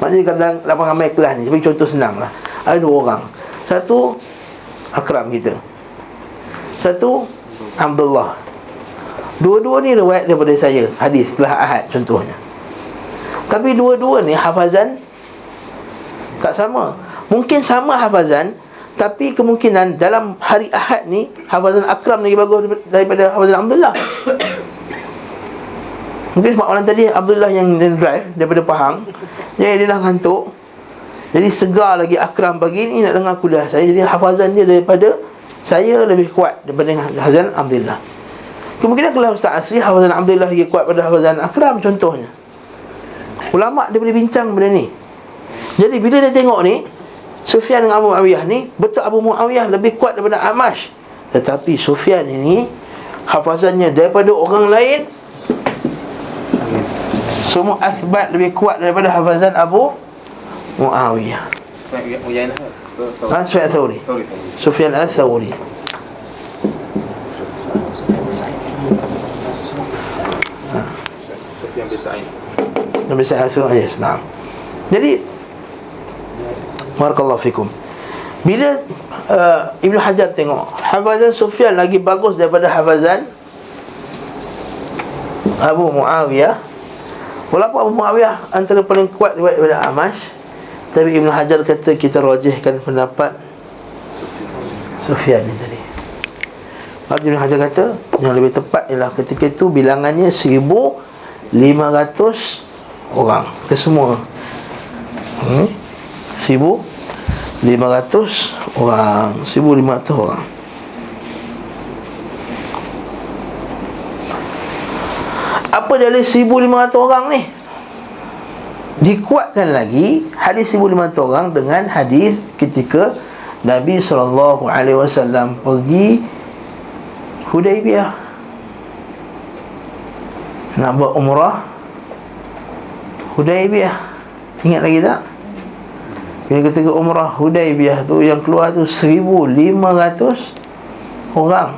Maksudnya kadang dalam ramai kelas ni, sebagai contoh senang lah, ada dua orang. Satu Akram kita, satu Abdullah. Dua-dua ni riwayat daripada saya, hadis kelas Ahad contohnya. Tapi dua-dua ni hafazan tak sama. Mungkin sama hafazan, tapi kemungkinan dalam hari Ahad ni hafazan Akram lagi bagus daripada hafazan Abdullah. Mungkin sebab orang tadi Abdullah yang drive daripada Pahang, jadi dia dah ngantuk, jadi segar lagi Akram pagi ni nak dengar kuliah saya, jadi hafazan dia daripada saya lebih kuat daripada hafazan Abdullah. Kemungkinan kalau Ustaz Asri hafazan Abdullah lagi kuat pada hafazan Akram contohnya. Ulama' dia boleh bincang benda ni. Jadi bila dia tengok ni Sufyan dengan Abu Muawiyah ni, betul Abu Muawiyah lebih kuat daripada A'mash, tetapi Sufyan ini hafazannya daripada orang lain semua athbat, lebih kuat daripada hafazan Abu Muawiyah. Sufyan Al-Thawri. Sufyan Al-Thawri. Nabi sallallahu alaihi wasallam. Jadi barakallahu fikum. Bila Ibn Hajar tengok hafazan Sufyan lagi bagus daripada hafazan Abu Muawiyah, walaupun Abu Muawiyah antara paling kuat daripada A'mash, tapi Ibn Hajar kata kita rajihkan pendapat Sufyan ni tadi. Maka Ibn Hajar kata yang lebih tepat ialah ketika itu bilangannya 1,500 orang ke semua. 1,500 orang. 1,500 orang. Apa dalil 1,500 orang ni? Dikuatkan lagi hadis 1,500 orang dengan hadis ketika Nabi SAW pergi Hudaibiyah nak buat umrah Hudaibiyah. Ingat lagi tak? Bila ketika umrah Hudaibiyah tu, yang keluar tu 1,500 orang,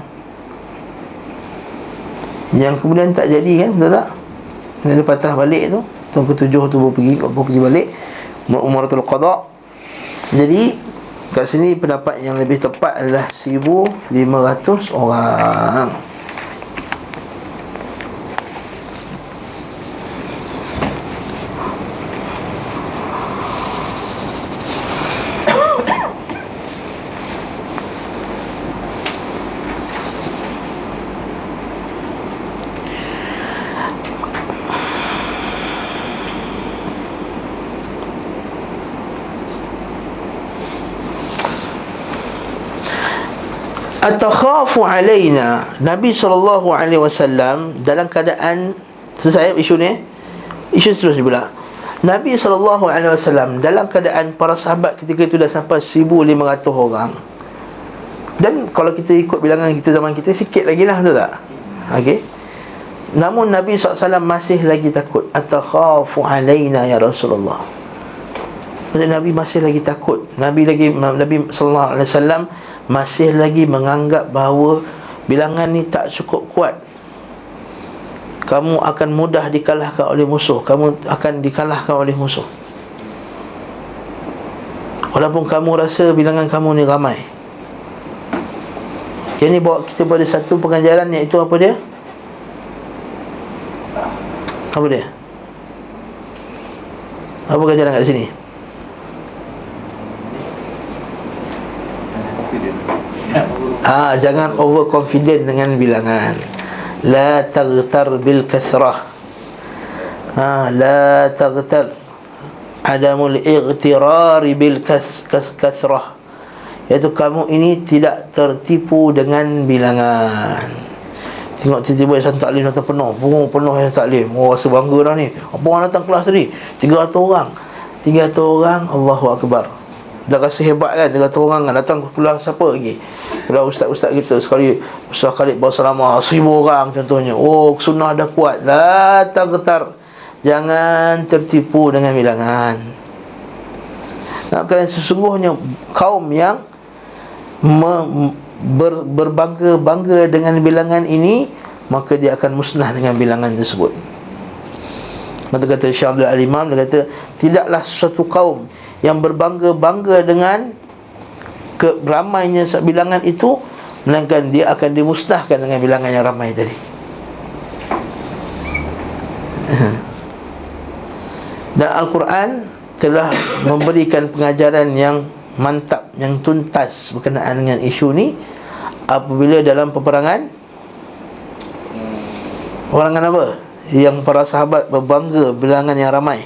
yang kemudian tak jadi kan, betul tak? Dia patah balik tu, tahun ke-7 tu baru pergi balik Umratul Qadha. Jadi kat sini pendapat yang lebih tepat adalah 1,500 orang. Atakhafu alaina, Nabi SAW dalam keadaan, selesai isu ni, isu terus pula. Nabi SAW dalam keadaan para sahabat ketika itu dah sampai 1,500 orang. Dan kalau kita ikut bilangan kita zaman kita, sikit lagi lah, betul tak? Okey. Namun Nabi SAW masih lagi takut. Atakhafu alaina ya Rasulullah. Nabi masih lagi takut. Nabi SAW masih lagi menganggap bahawa bilangan ni tak cukup kuat. Kamu akan mudah dikalahkan oleh musuh. Kamu akan dikalahkan oleh musuh, walaupun kamu rasa bilangan kamu ni ramai. Yang ni bawa kita pada satu pengajaran, iaitu apa dia? Apa dia? Apa pengajaran kat sini? Jangan overconfident dengan bilangan. La taghtar bil kathrah. La taghtar. Adamul ightirar bil kathrah, iaitu kamu ini tidak tertipu dengan bilangan. Tengok tiba-tiba yang taklim datang penuh, penuh yang taklim. Rasa bangga dah ni. Apa orang datang kelas tadi? 300 orang. 300 orang, Allahu Akbar. Dah rasa hebat kan, 300 orang kan. Datang kelas siapa lagi? Kalau ustaz-ustaz kita sekali, Ustaz Khalid Bawsalamah, 1,000 orang contohnya. Sunnah dah kuat. La taghtar, jangan tertipu dengan bilangan. Kerana sesungguhnya kaum yang berbangga-bangga dengan bilangan ini, maka dia akan musnah dengan bilangan tersebut. Maka kata Syekh Abdul Al-Imam, dia kata, tidaklah suatu kaum yang berbangga-bangga dengan ramainya bilangan itu, melainkan dia akan dimusnahkan dengan bilangan yang ramai tadi. Dan Al-Quran telah memberikan pengajaran yang mantap, yang tuntas berkenaan dengan isu ni. Apabila dalam peperangan apa? Yang para sahabat berbangga bilangan yang ramai.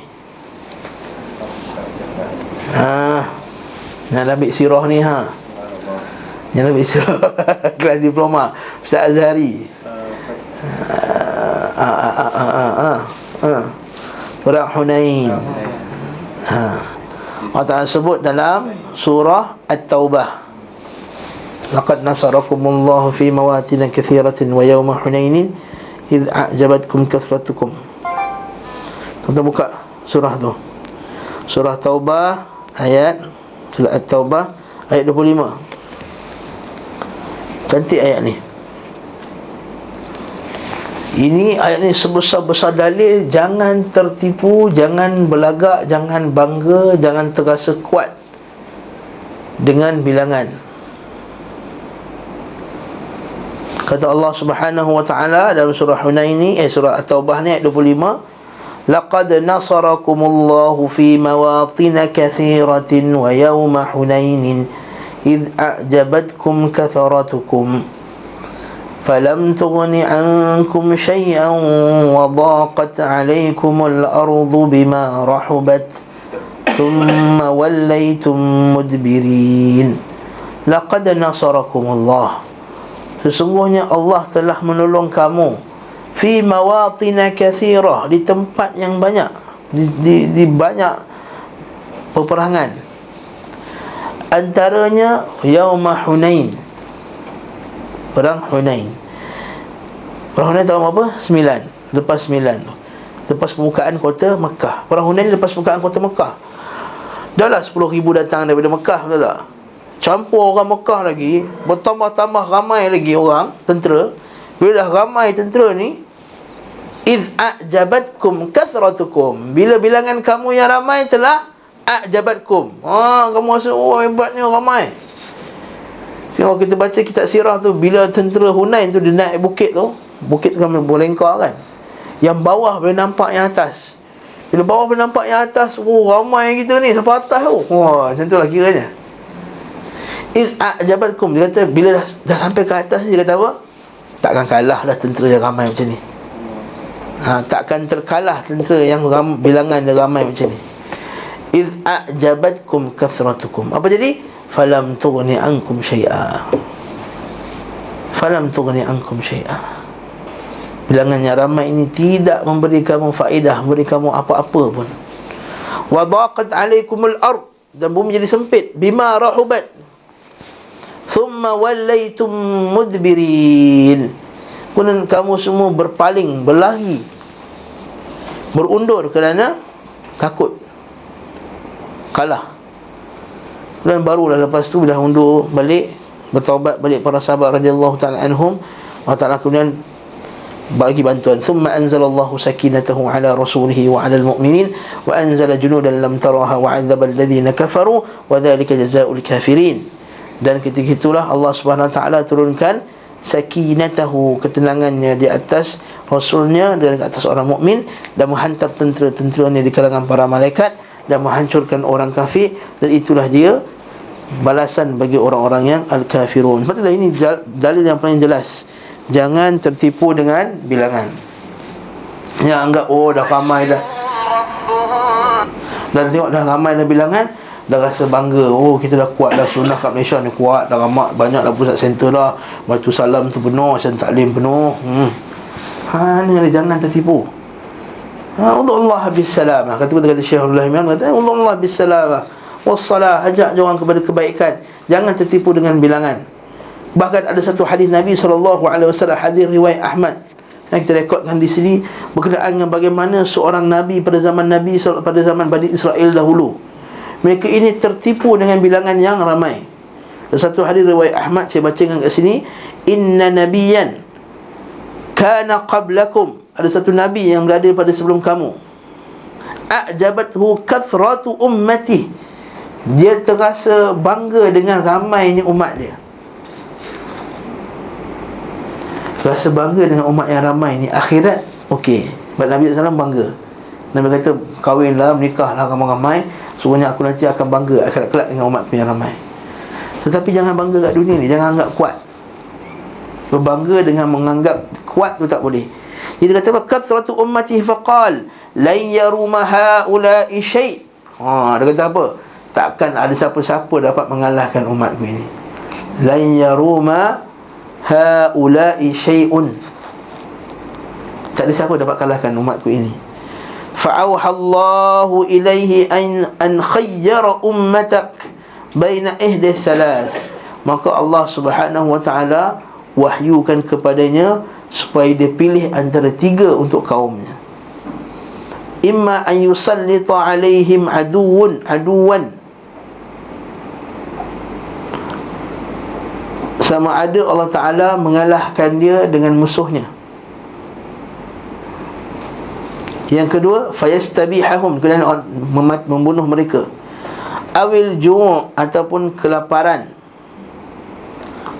Yang ambil sirah ni Yang ambil sirah kelas diploma Ustaz Azhari. Perang Hunain. Allah Ta'ala sebut dalam surah At-Taubah, laqad nasarakumullahu fi mawatin katsiratin wa yawma Hunainin idh a'jabatkum kathratukum. Kita buka surah tu, surah Taubah, surah At-Taubah ayat 25. Cantik ayat ni. Ini ayat ni sebesar-besar dalil jangan tertipu, jangan belagak, jangan bangga, jangan terasa kuat dengan bilangan. Kata Allah Subhanahu wa taala dalam surah Hunain ni, surah At-Taubah ni ayat 25, laqad nasarakumullahu fi mawatin katsiratin wa yawma Hunainin idh a'jabatkum kathratukum falam tughni ankum shay'an wa dhaqat 'alaykumul ardu bima rahubat thumma wallaytum mudbirin. Laqad nasarakumullah, sesungguhnya Allah telah menolong kamu, fi mawatin katsirah, di tempat yang banyak, di banyak peperangan. Antaranya Yaumah Hunain, perang Hunain. Perang Hunain tahun apa? 9. Lepas 9, lepas pembukaan kota Mekah. Perang Hunain lepas pembukaan kota Mekah. Dah lah 10,000 datang daripada Mekah, betul tak? Campur orang Mekah lagi, bertambah-tambah ramai lagi orang tentera. Bila dah ramai tentera ni, idh a'jabatkum kathratukum, bila bilangan kamu yang ramai telah a'jabatkum. Kamu rasa hebatnya ramai. Kalau kita baca kitab sirah tu, bila tentera Hunain tu dia naik bukit tu, bukit tu kan berlengkar kan, yang bawah boleh nampak yang atas. Bila bawah boleh nampak yang atas, ramai kita ni sampai atas tu. Macam tu lah kiranya. A'jabatkum, dia kata bila dah sampai ke atas, dia kata apa? Takkan kalah dah tentera yang ramai macam ni. Takkan terkalah tentera yang bilangan dia ramai macam ni. A'jabatkum kathratukum. Apa jadi? Falam tughni ankum syai'a. falam tughni ankum syai'a. Bilangan yang ramai ini tidak memberi kamu faedah, memberi kamu apa-apa pun. Wa daqat 'alaikumul ard, dan bumi jadi sempit, bima rahubat, thumma wallaitum mudbirin, kemudian kamu semua berpaling, berlari, berundur kerana takut kalah. Dan barulah lepas tu bila undur balik, bertaubat balik para sahabat radhiyallahu ta'ala anhum, Allah Ta'ala kemudian bagi bantuan. Thumma anzalallahu sakinatahu ala rasulihi wa ala al-mu'minin wa anzala junudan lam taraha wa 'adzaba alladhina kafaru wa dhalika jazaa'ul kafirin. Dan ketika itulah Allah Subhanahu wa ta'ala turunkan sakinatahu, ketenangannya di atas rasulnya dan di atas orang mukmin, dan menghantar tentera-tenteranya di kalangan para malaikat dan menghancurkan orang kafir. Dan itulah dia balasan bagi orang-orang yang al-kafirun. Maksudnya ini dalil yang paling jelas. Jangan tertipu dengan bilangan. Yang anggap dah ramai dah, dan tengok dah ramai dah bilangan, dah rasa bangga. Kita dah kuat dah, sunnah kat Malaysia ni kuat dah, ramai banyak dah pusat center dah, Batu Salam tu penuh, Hasan Taklim penuh. Ni jangan tertipu. Allah bisalamah. Kata Syekh Abdul Rahman, kata Allah bisalamah wassalah, ajak orang kepada kebaikan, jangan tertipu dengan bilangan. Bahkan ada satu hadis Nabi SAW, hadis riwayat Ahmad yang kita rekodkan di sini, berkenaan dengan bagaimana seorang Nabi pada zaman pada zaman Bani Israel dahulu, mereka ini tertipu dengan bilangan yang ramai. Ada satu hadis riwayat Ahmad, saya bacakan kat sini. Inna nabiyan kana qablakum, ada satu Nabi yang berada pada sebelum kamu, a'jabathu kathratu ummati, dia terasa bangga dengan ramainya umat dia. Rasa bangga dengan umat yang ramai ni. Akhirat okey, Nabi SAW bangga. Nabi kata, kahwinlah, menikahlah ramai-ramai, sebenarnya aku nanti akan bangga akhirat kelak dengan umat yang ramai. Tetapi jangan bangga kat dunia ni, jangan anggap kuat. Berbangga dengan menganggap kuat tu tak boleh. Dia kata apa? Kathratu ummati faqal lan yaruma haula'i syai'. Dia kata apa? Takkan ada siapa-siapa dapat mengalahkan umatku ini. Lan yaruma haula'i syai'un, tak ada siapa dapat kalahkan umatku ini. Fa'auhallahu ilaihi an khayyara ummatak baina ihda thalath, maka Allah Subhanahu wa ta'ala wahyukan kepadanya supaya dia pilih antara tiga untuk kaumnya. Imma an yusallita alaihim aduwan, sama ada Allah Ta'ala mengalahkan dia dengan musuhnya. Yang kedua, fayastabihahum, kemudian membunuh mereka. Awil ju', ataupun kelaparan,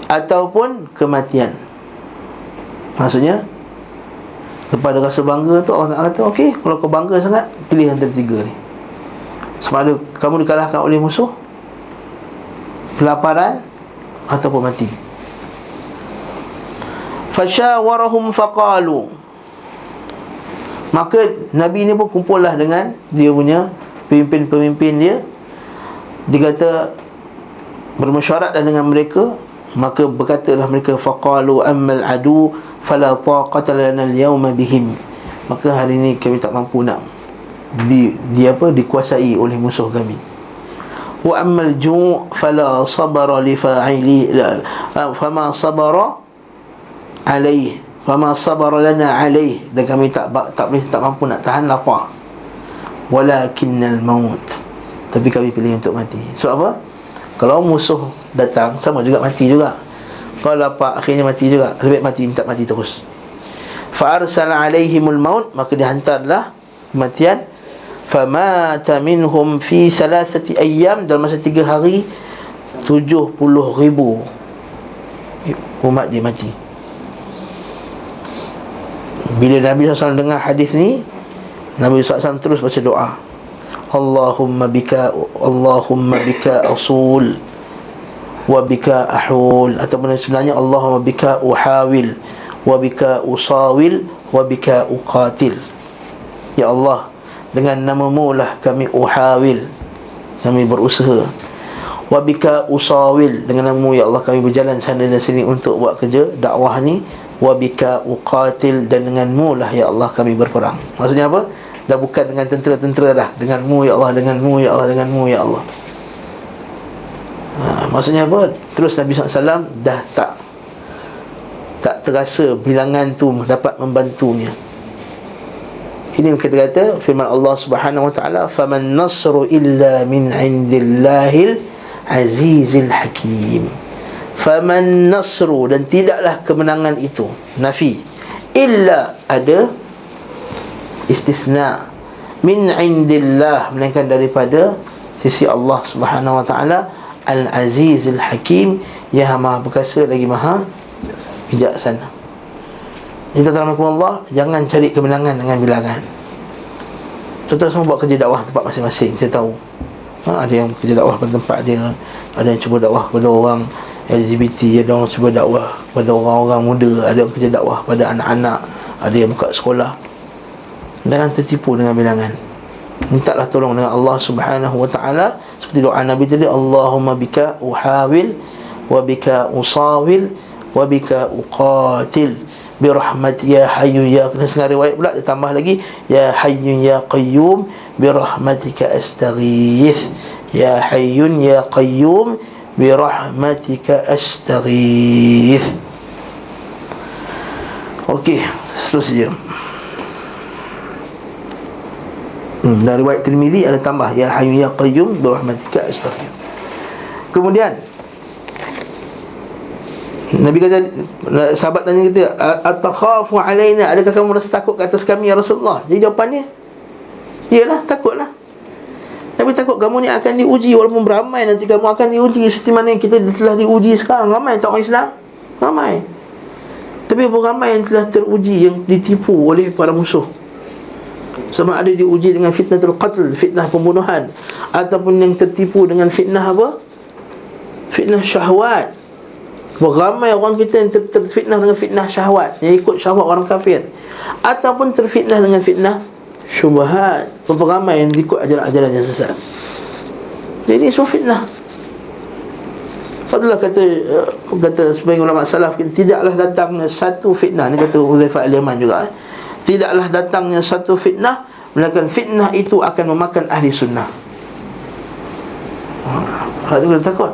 ataupun kematian. Maksudnya, lepas ada rasa bangga tu, Allah Ta'ala kata, okey, kalau kau bangga sangat, pilih antara tiga ni. Sama ada kamu dikalahkan oleh musuh, kelaparan, ataupun mati. Fasyawarahum faqalu, maka Nabi ni pun kumpullah dengan dia punya pemimpin-pemimpin dia. Dia kata, bermesyuaratlah dengan mereka. Maka berkatalah mereka, faqalu ammal adu fala taqata lana al-yawma bihim, maka hari ni kami tak mampu nak dikuasai oleh musuh kami. Wa ammal ju' fala sabara li fa'ili fama sabara alaih fama sabara lana alaih, dan kami tak mampu nak tahan lapar. Walakinnal maut, tapi kami pilih untuk mati. Sebab apa? Kalau musuh datang, sama juga mati juga. Kalau lapar, akhirnya mati juga. Lebih mati, minta mati terus. Fa arsala alaihimul maut, maka dihantarlah kematian. Famata minhum fi 3 ayyam, dalam masa 3 hari 70,000 umat dia mati. Bila Nabi SAW dengar hadis ni, Nabi SAW terus baca doa, Allahumma bika asul wa bika ahul, ataupun sebenarnya Allahumma bika uhawil wa bika usawil wa bika uqatil. Ya Allah, dengan namamu lah kami uhawil, kami berusaha, Wa bika usawil, dengan nama-Mu ya Allah kami berjalan sana dan sini untuk buat kerja dakwah ni. Wa bika uqatil, dan dengan-Mu lah ya Allah kami berperang. Maksudnya apa? Dah bukan dengan tentera-tentera dah, dengan-Mu ya Allah, dengan-Mu ya Allah, dengan-Mu ya Allah. Maksudnya apa? Terus Nabi SAW dah tak terasa bilangan tu dapat membantunya. Ini yang kita kata firman Allah Subhanahu wa taala, faman nasru illa min indillahil azizil hakim. Faman nasru, dan tidaklah kemenangan itu, nafi, illa, ada istisna, min indillah, melainkan daripada sisi Allah Subhanahu wa taala, al-azizil hakim, yang maha perkasa lagi maha bijaksana. Tuan-tuan Allah, jangan cari kemenangan dengan bilangan. Tuan-tuan semua buat kerja dakwah tempat masing-masing, saya tahu. Ada yang kerja dakwah pada tempat dia, ada yang cuba dakwah pada orang LGBT, ada orang cuba dakwah pada orang-orang muda, ada yang kerja dakwah pada anak-anak, ada yang buka sekolah. Jangan tertipu dengan bilangan. Mintalah tolong dengan Allah Subhanahu wa taala, seperti doa Nabi tadi, Allahumma bika uhawil wa bika usawil wa bika uqatil birahmati ya hayyu ya, kena setengah riwayat pula dia tambah lagi, ya hayyun ya qayyum birahmatika astaghith, ya hayyun ya qayyum birahmatika astaghith. Okey, seterusnya dari riwayat Tirmizi ada tambah, ya hayyun ya qayyum birahmatika astaghith. Kemudian Nabi kata, sahabat tanya kita, atakhafu alaina, adakah kamu rasa takut ke atas kami ya Rasulullah? Jadi jawapannya, iyalah, takutlah. Nabi takut kamu ni akan diuji, walaupun beramai nanti kamu akan diuji seperti mana kita telah diuji sekarang. Ramai tak orang Islam? Ramai. Tapi beramai yang telah teruji, yang ditipu oleh para musuh. Sama ada diuji dengan fitnatul qatl, fitnah pembunuhan, ataupun yang tertipu dengan fitnah apa? Fitnah syahwat. Beramai orang kita yang terfitnah dengan fitnah syahwat, yang ikut syahwat orang kafir, ataupun terfitnah dengan fitnah syubhat. Beramai yang ikut ajaran-ajaran yang sesat. Jadi ini semua fitnah. Fadlah kata sebagian ulama salaf, tidaklah datangnya satu fitnah. Ini kata Huzaifah al-Yaman juga, tidaklah datangnya satu fitnah, melainkan fitnah itu akan memakan ahli sunnah. Hal itu kita takut.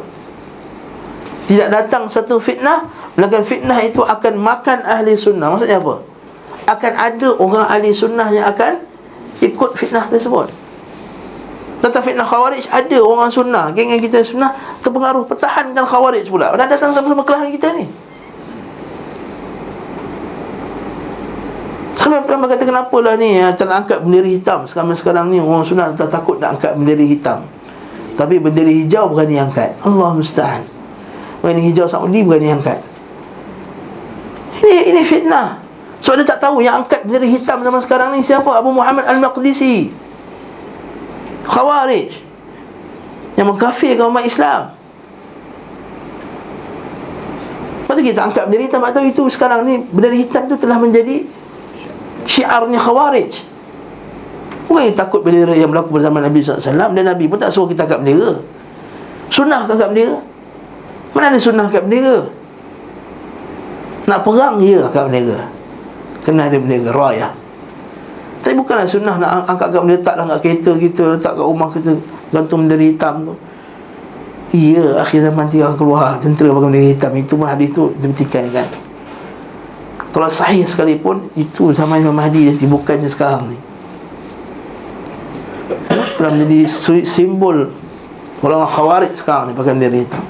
Tidak datang satu fitnah, melainkan fitnah itu akan makan ahli sunnah. Maksudnya apa? Akan ada orang ahli sunnah yang akan ikut fitnah tersebut. Datang fitnah khawarij, ada orang sunnah, geng yang kita sunnah terpengaruh, pertahankan khawarij pula. Dan datang sama-sama kelahan kita ni. Sampai pernah kata, kenapalah ni terangkat bendera hitam sekarang ni, orang sunnah tak takut nak angkat bendera hitam, tapi bendera hijau berani angkat. Allah musta'an. Bendera hijau Saudi berani angkat. Ini fitnah. Sebab dia tak tahu yang angkat bendera hitam zaman sekarang ni siapa? Abu Muhammad Al-Maqdisi, Khawarij, yang mengkafirkan umat Islam. Lepas tu kita angkat bendera hitam, tak tahu itu sekarang ni bendera hitam tu telah menjadi syiarnya Khawarij. Bukan yang takut bendera yang berlaku bersama Nabi SAW, dan Nabi pun tak suruh kita angkat bendera. Sunnah angkat bendera? Mana ada sunnah angkat bendera? Nak perang, ya angkat bendera, kena ada bendera raya. Tapi bukanlah sunnah nak angkat bendera, letaklah kat kereta kita, letak kat rumah kita, gantung bendera hitam tu. Ya, akhir zaman dia akan keluar tentera pakai bendera hitam. Itu hadis tu dibuktikan kan. Kalau sahih sekalipun, itu zaman Imam Mahdi, bukannya sekarang ni. Telah menjadi simbol orang Khawarij sekarang ni pakai bendera hitam.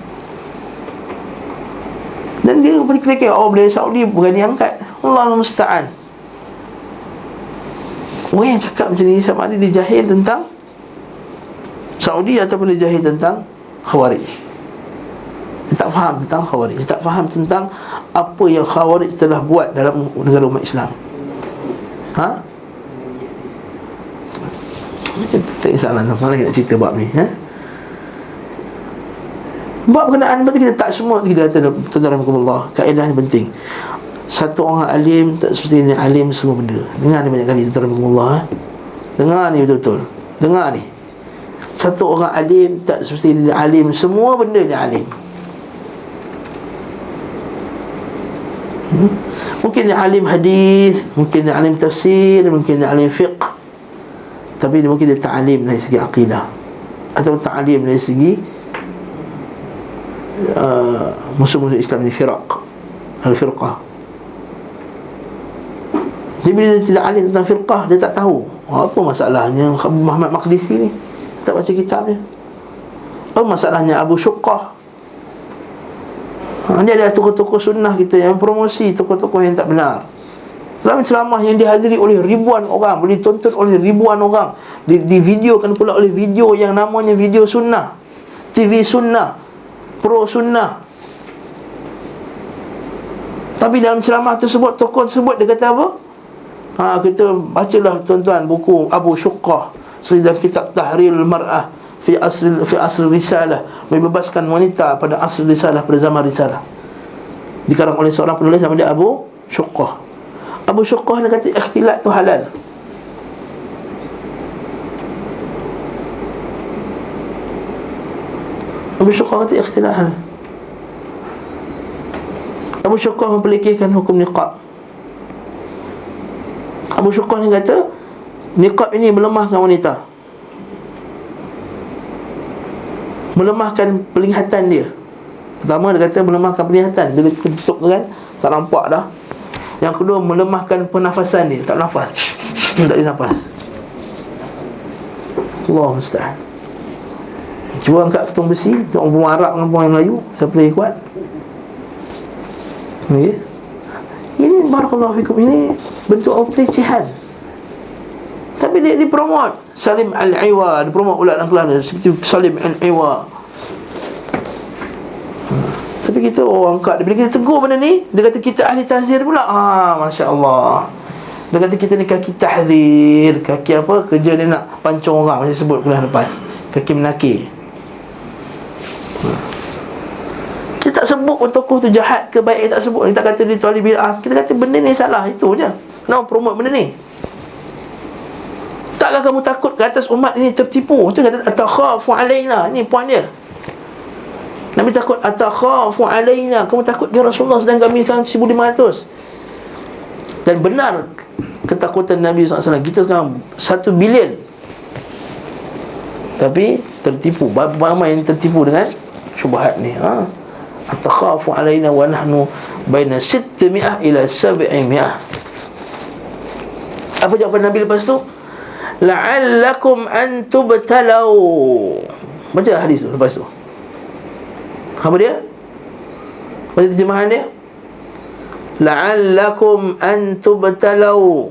Dan dia berkira-kira, oh bendera Saudi berani angkat. Allah musta'an. Orang yang cakap macam ni, sama ada dia jahil tentang Saudi ataupun dia jahil tentang Khawarij. Dia tak faham tentang Khawarij, dia tak faham tentang apa yang Khawarij telah buat dalam negara umat Islam. Tak kisahlah, tak lagi nak cerita bab ni. Bab berkenaan betul, kita tak semua kita kata tuan-tuan, kaedah ni penting. Satu orang alim tak seperti ni alim semua benda. Dengar ni banyak kali tuan-tuan, dengar ni betul-betul. Dengar ni. Satu orang alim tak seperti dia alim semua benda dia alim. Mungkin dia alim hadis, mungkin dia alim tafsir, mungkin dia alim fiqh, tapi dia mungkin dia tak alim dari segi akidah, atau tak alim dari segi musuh-musuh Islam ni, al-firqah. Jadi bila dia tidak alim tentang firqah, dia tak tahu apa masalahnya Muhammad Maqdisi ni, tak baca kitab dia. Apa masalahnya Abu Syuqqah. Dia ada tokoh-tokoh sunnah kita yang promosi tokoh-tokoh yang tak benar. Dalam ceramah yang dihadiri oleh ribuan orang, boleh tonton oleh ribuan orang, divideokan pula oleh video yang namanya video sunnah, TV sunnah, pro sunnah. Tapi dalam ceramah tersebut, tokoh tersebut dia kata apa? Kita bacalah tuan-tuan buku Abu Syuqqah, dalam kitab Tahrirul Mar'ah fi asr risalah, membebaskan wanita pada asr risalah, pada zaman risalah, dikarang oleh seorang penulis nama dia Abu Syuqqah. Abu Syuqqah dia kata ikhtilat tu halal. Abu Syuqqah kata ikhtilat halal. Abu Syuqqah memperlekehkan hukum niqab. Abu Syuqqah ni kata niqab ini melemahkan wanita, melemahkan penglihatan dia. Pertama dia kata melemahkan penglihatan, bila tutup kan tak nampak dah. Yang kedua melemahkan pernafasan dia, tak nafas, tak ada nafas. Allah musta'an. Cuba angkat petong besi, tengok orang Arab dengan orang Melayu, siapa lagi kuat? Okay. Ini barakallahu fikum, ini bentuk pelecehan. Tapi dia dipromot Salim Al-Iwa, dipromot ulama dalam kelas Salim Al-Iwa. Tapi kita angkat, bila kita tegur benda ni, dia kata kita ahli tahzir pula. Masya Allah. Dia kata kita ni kaki tahzir, kaki apa, kerja dia nak pancung orang, macam sebut kelas lepas, kaki menakir. Kita tak sebut pun tokoh tu jahat ke baik, tak sebut. Kita kata dia tuali bid'ah, kita kata benda ni salah, itu je. Kenapa promote benda ni? Takkah kamu takut ke atas umat ini tertipu? Itu kata atakhafu alaina. Ini puan dia. Nabi takut atakhafu alaina. Kamu takut ya Rasulullah, sedang kami kan 1,500. Dan benar ketakutan Nabi SAW. Kita sekarang 1 bilion, tapi tertipu. Banyak yang tertipu dengan syubhat ni. Atakhafu alaina wa nahnu baina 600 ila 700. Apa jawapan Nabi lepas tu? La'allakum an tubtalau. Baca hadis tu lepas tu. Apa dia? Baca terjemahan dia. La'allakum an tubtalau.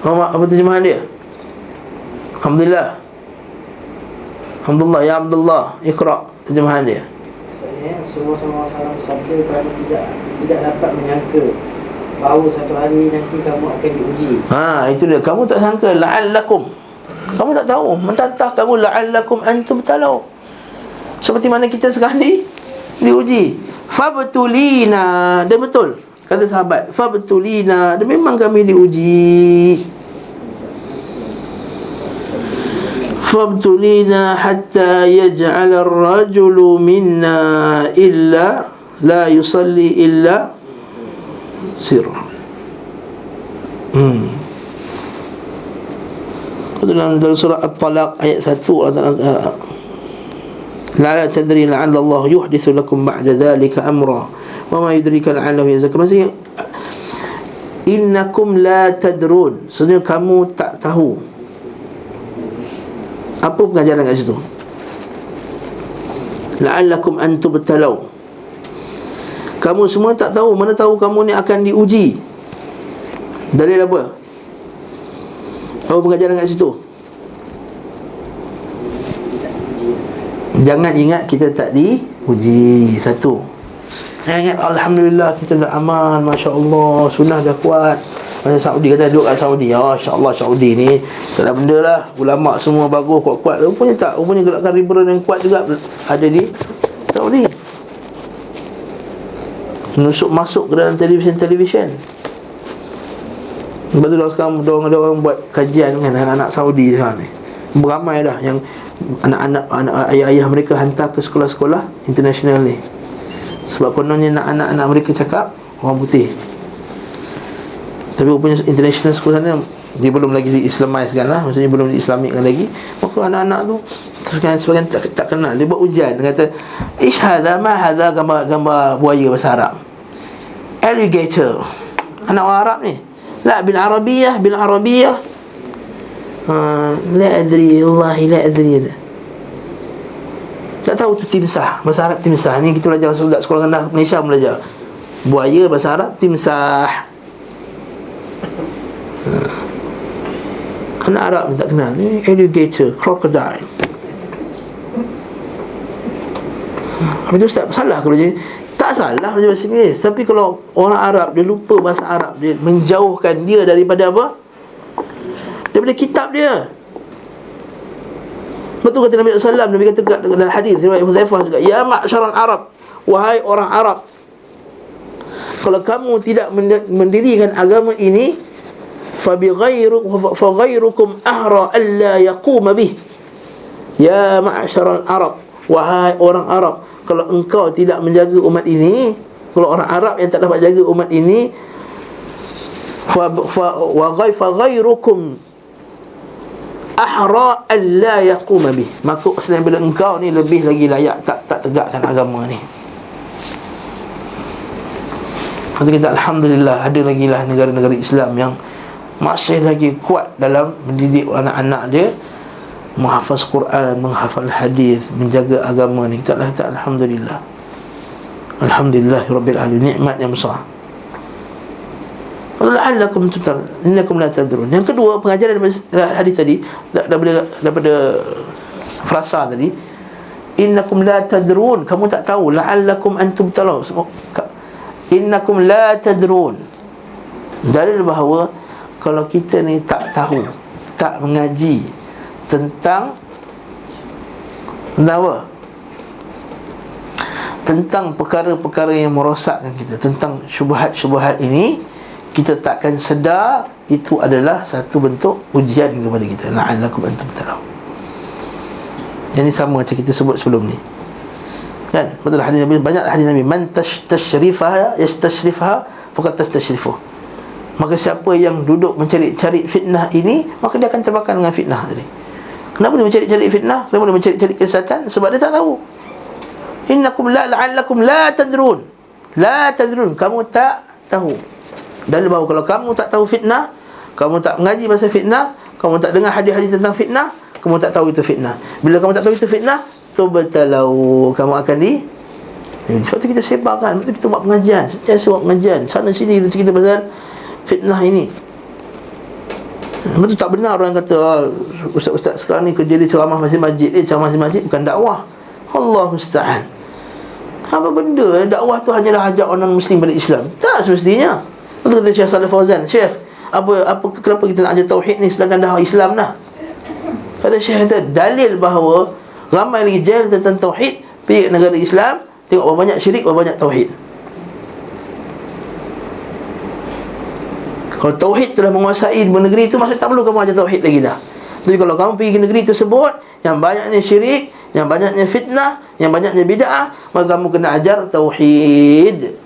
Apa terjemahan dia? Alhamdulillah. Alhamdulillah, ya Abdullah, Iqra terjemahan dia. Semua salam sabda kerana tidak dapat menyangka bahawa satu hari nanti kamu akan diuji. Itu dia. Kamu tak sangka la'allakum. Kamu tak tahu. Mentantah kamu la'allakum antum talau. Seperti mana kita sekarang ni diuji. Fabtulina. Dan betul kata sahabat, fabtulina. Dan memang kami diuji. Fabtulina hatta yaj'ala ar-rajulu minna illa la yusalli illa sirra. Dalam surah At-Talaq ayat 1, la tadri la'alla Allah yuhdithu lakum ba'da dhalika amra wa ma yudrika la'allahu yazakka. Maksudnya innakum la tadrun, sebenarnya kamu tak tahu. Apa pengajaran kat situ? La'allakum an tubtalau. Kamu semua tak tahu. Mana tahu kamu ni akan diuji. Dalil apa? Apa pengajaran kat situ? Jangan ingat kita tak diuji. Satu, jangan ingat Alhamdulillah kita dah aman, Masya Allah, sunnah dah kuat. Macam Saudi kata duduk kat Saudi, insya-Allah Saudi ni tak ada benda lah, ulama semua bagus, kuat-kuat. Rupanya tak, rupanya gerakan liberal yang kuat juga ada di Saudi. Masuk ke dalam televisyen. Betul dah sekarang ada orang buat kajian dengan anak-anak Saudi sekarang ni. Beramai dah yang anak-anak ayah-ayah mereka hantar ke sekolah-sekolah international ni. Sebab kononnya anak-anak mereka cakap orang putih. Tapi rupanya international school sana dia belum lagi di-Islamize lah, maksudnya belum di-Islamikkan lagi. Maka anak-anak tu sebagian tak kenal. Dia buat ujian, dia kata ish hadha ma hadha, gambar buaya bahasa Arab. Alligator. Anak orang Arab ni. La bil Arabiyah la adri, wallahi la adri. Tak tahu tu timsah, bahasa Arab timsah. Ni kita belajar sekolah rendah Malaysia belajar. Buaya bahasa Arab timsah. Anak Arab ni tak kenal. Ni alligator, crocodile. Apa tu Ustaz? Salah kalau jadi? Tak salah kalau bahasa Inggeris. Tapi kalau orang Arab dia lupa bahasa Arab, dia menjauhkan dia daripada apa? Daripada kitab dia. Betul kata Nabi SAW. Nabi kata dalam hadis riwayat Huzaifah juga, ya ma'syaral Arab, wahai orang Arab, kalau kamu tidak mendirikan agama ini, fa ghairukum ahra alla yaquma bih. Ya ma'syaral Arab, wahai orang Arab, kalau engkau tidak menjaga umat ini, kalau orang Arab yang tak dapat jaga umat ini, fa ghairukum ahra alla yaquma bih, maka selain bila engkau ni lebih lagi layak tak tegakkan agama ni. Kata kita alhamdulillah, ada lagi lah negara-negara Islam yang masih lagi kuat dalam mendidik anak-anak dia menghafaz Quran, menghafal hadis, menjaga agama ni. Kita alhamdulillah. Alhamdulillahirabbil alamin, nikmat yang besar. La'allakum innakum la tadrun. Yang kedua, pengajaran hadis tadi daripada frasa tadi, innakum la tadrun, kamu tak tahu. La'allakum antum tubtalu, innakum la tadrun. Dalil bahawa kalau kita ni tak tahu, tak mengaji tentang apa? Tentang perkara-perkara yang merosakkan kita, tentang syubhat-syubhat ini, kita takkan sedar itu adalah satu bentuk ujian kepada kita. La'allakum antum tubtalu. Yang ini sama macam kita sebut sebelum ni, kan? Betul hadis Nabi, banyak hadis Nabi, man tashrifah yastashrifha faqad tastashrifuh. Maka siapa yang duduk mencari-cari fitnah ini, maka dia akan terbakar dengan fitnah tadi. Kenapa dia mencari-cari fitnah? Kenapa dia mencari-cari kesesatan? Sebab dia tak tahu. Innakum la'allakum la tadrun. La tadrun, kamu tak tahu. Dan bahawa kalau kamu tak tahu fitnah, kamu tak mengaji pasal fitnah, kamu tak dengar hadis-hadis tentang fitnah, kamu tak tahu itu fitnah. Bila kamu tak tahu itu fitnah, tubtalau, kamu akan sebab tu kita sebarkan, betul kita buat pengajian, sentiasa buat pengajian sana sini kita pasal fitnah ini. Betul tak benar orang kata ustaz-ustaz sekarang ni kerja dia ceramah masjid-masjid. Ceramah masjid-masjid bukan dakwah. Allah musta'an. Apa benda dakwah tu hanyalah ajak orang muslim pada Islam? Tak semestinya. Betul kata Syekh Saleh Fauzan, Syekh, kenapa kita nak ajar tauhid ni sedangkan dah Islam dah? Kata Syekh kata, dalil bahawa ramai lagi jahil tentang tauhid, pergi negara Islam, tengok berapa banyak syirik, berapa banyak tauhid. Kalau tauhid telah menguasai negeri itu, maksudnya tak perlu kamu ajar tauhid lagi dah. Tapi kalau kamu pergi ke negeri tersebut yang banyaknya syirik, yang banyaknya fitnah, yang banyaknya bid'ah, maka kamu kena ajar tauhid.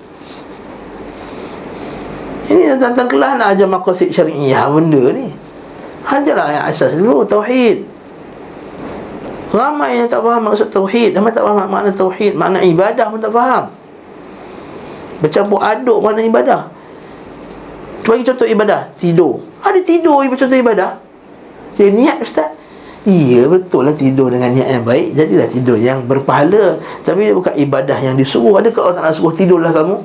Ini tentang kelas nak ajar maqasid syari'iyah benda ni. Ajarlah yang asas dulu, tauhid. Ramai yang tak faham maksud tauhid, ramai tak faham makna tauhid, makna ibadah pun tak faham. Bercampur aduk makna ibadah. Bagi contoh ibadah, tidur. Ada tidur contoh ibadah. Dia niat ustaz. Iya betul lah, tidur dengan niat yang baik, jadilah tidur yang berpahala. Tapi dia bukan ibadah yang disuruh. Adakah Allah Ta'ala suruh tidurlah kamu?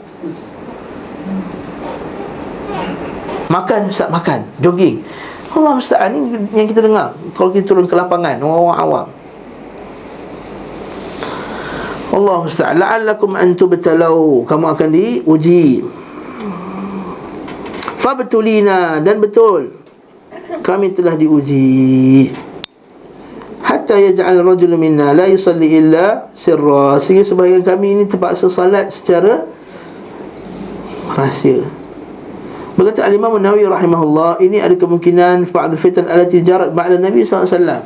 Makan ustaz, makan, jogging. Allah musta'an, ni yang kita dengar kalau kita turun ke lapangan, orang-orang awam. Allah musta'an. La'allakum an tubtalau, kamu akan diuji. Fabtulina, dan betul kami telah diuji. Hatta yaj'al rajul minna la yusalli illa sirra, sehingga sebahagian kami ini terpaksa salat secara rahsia. Berkata Al-Imam An-Nawawi rahimahullah, ini ada kemungkinan ba'd fitan allati jarat ba'da Nabi sallallahu alaihi wasallam.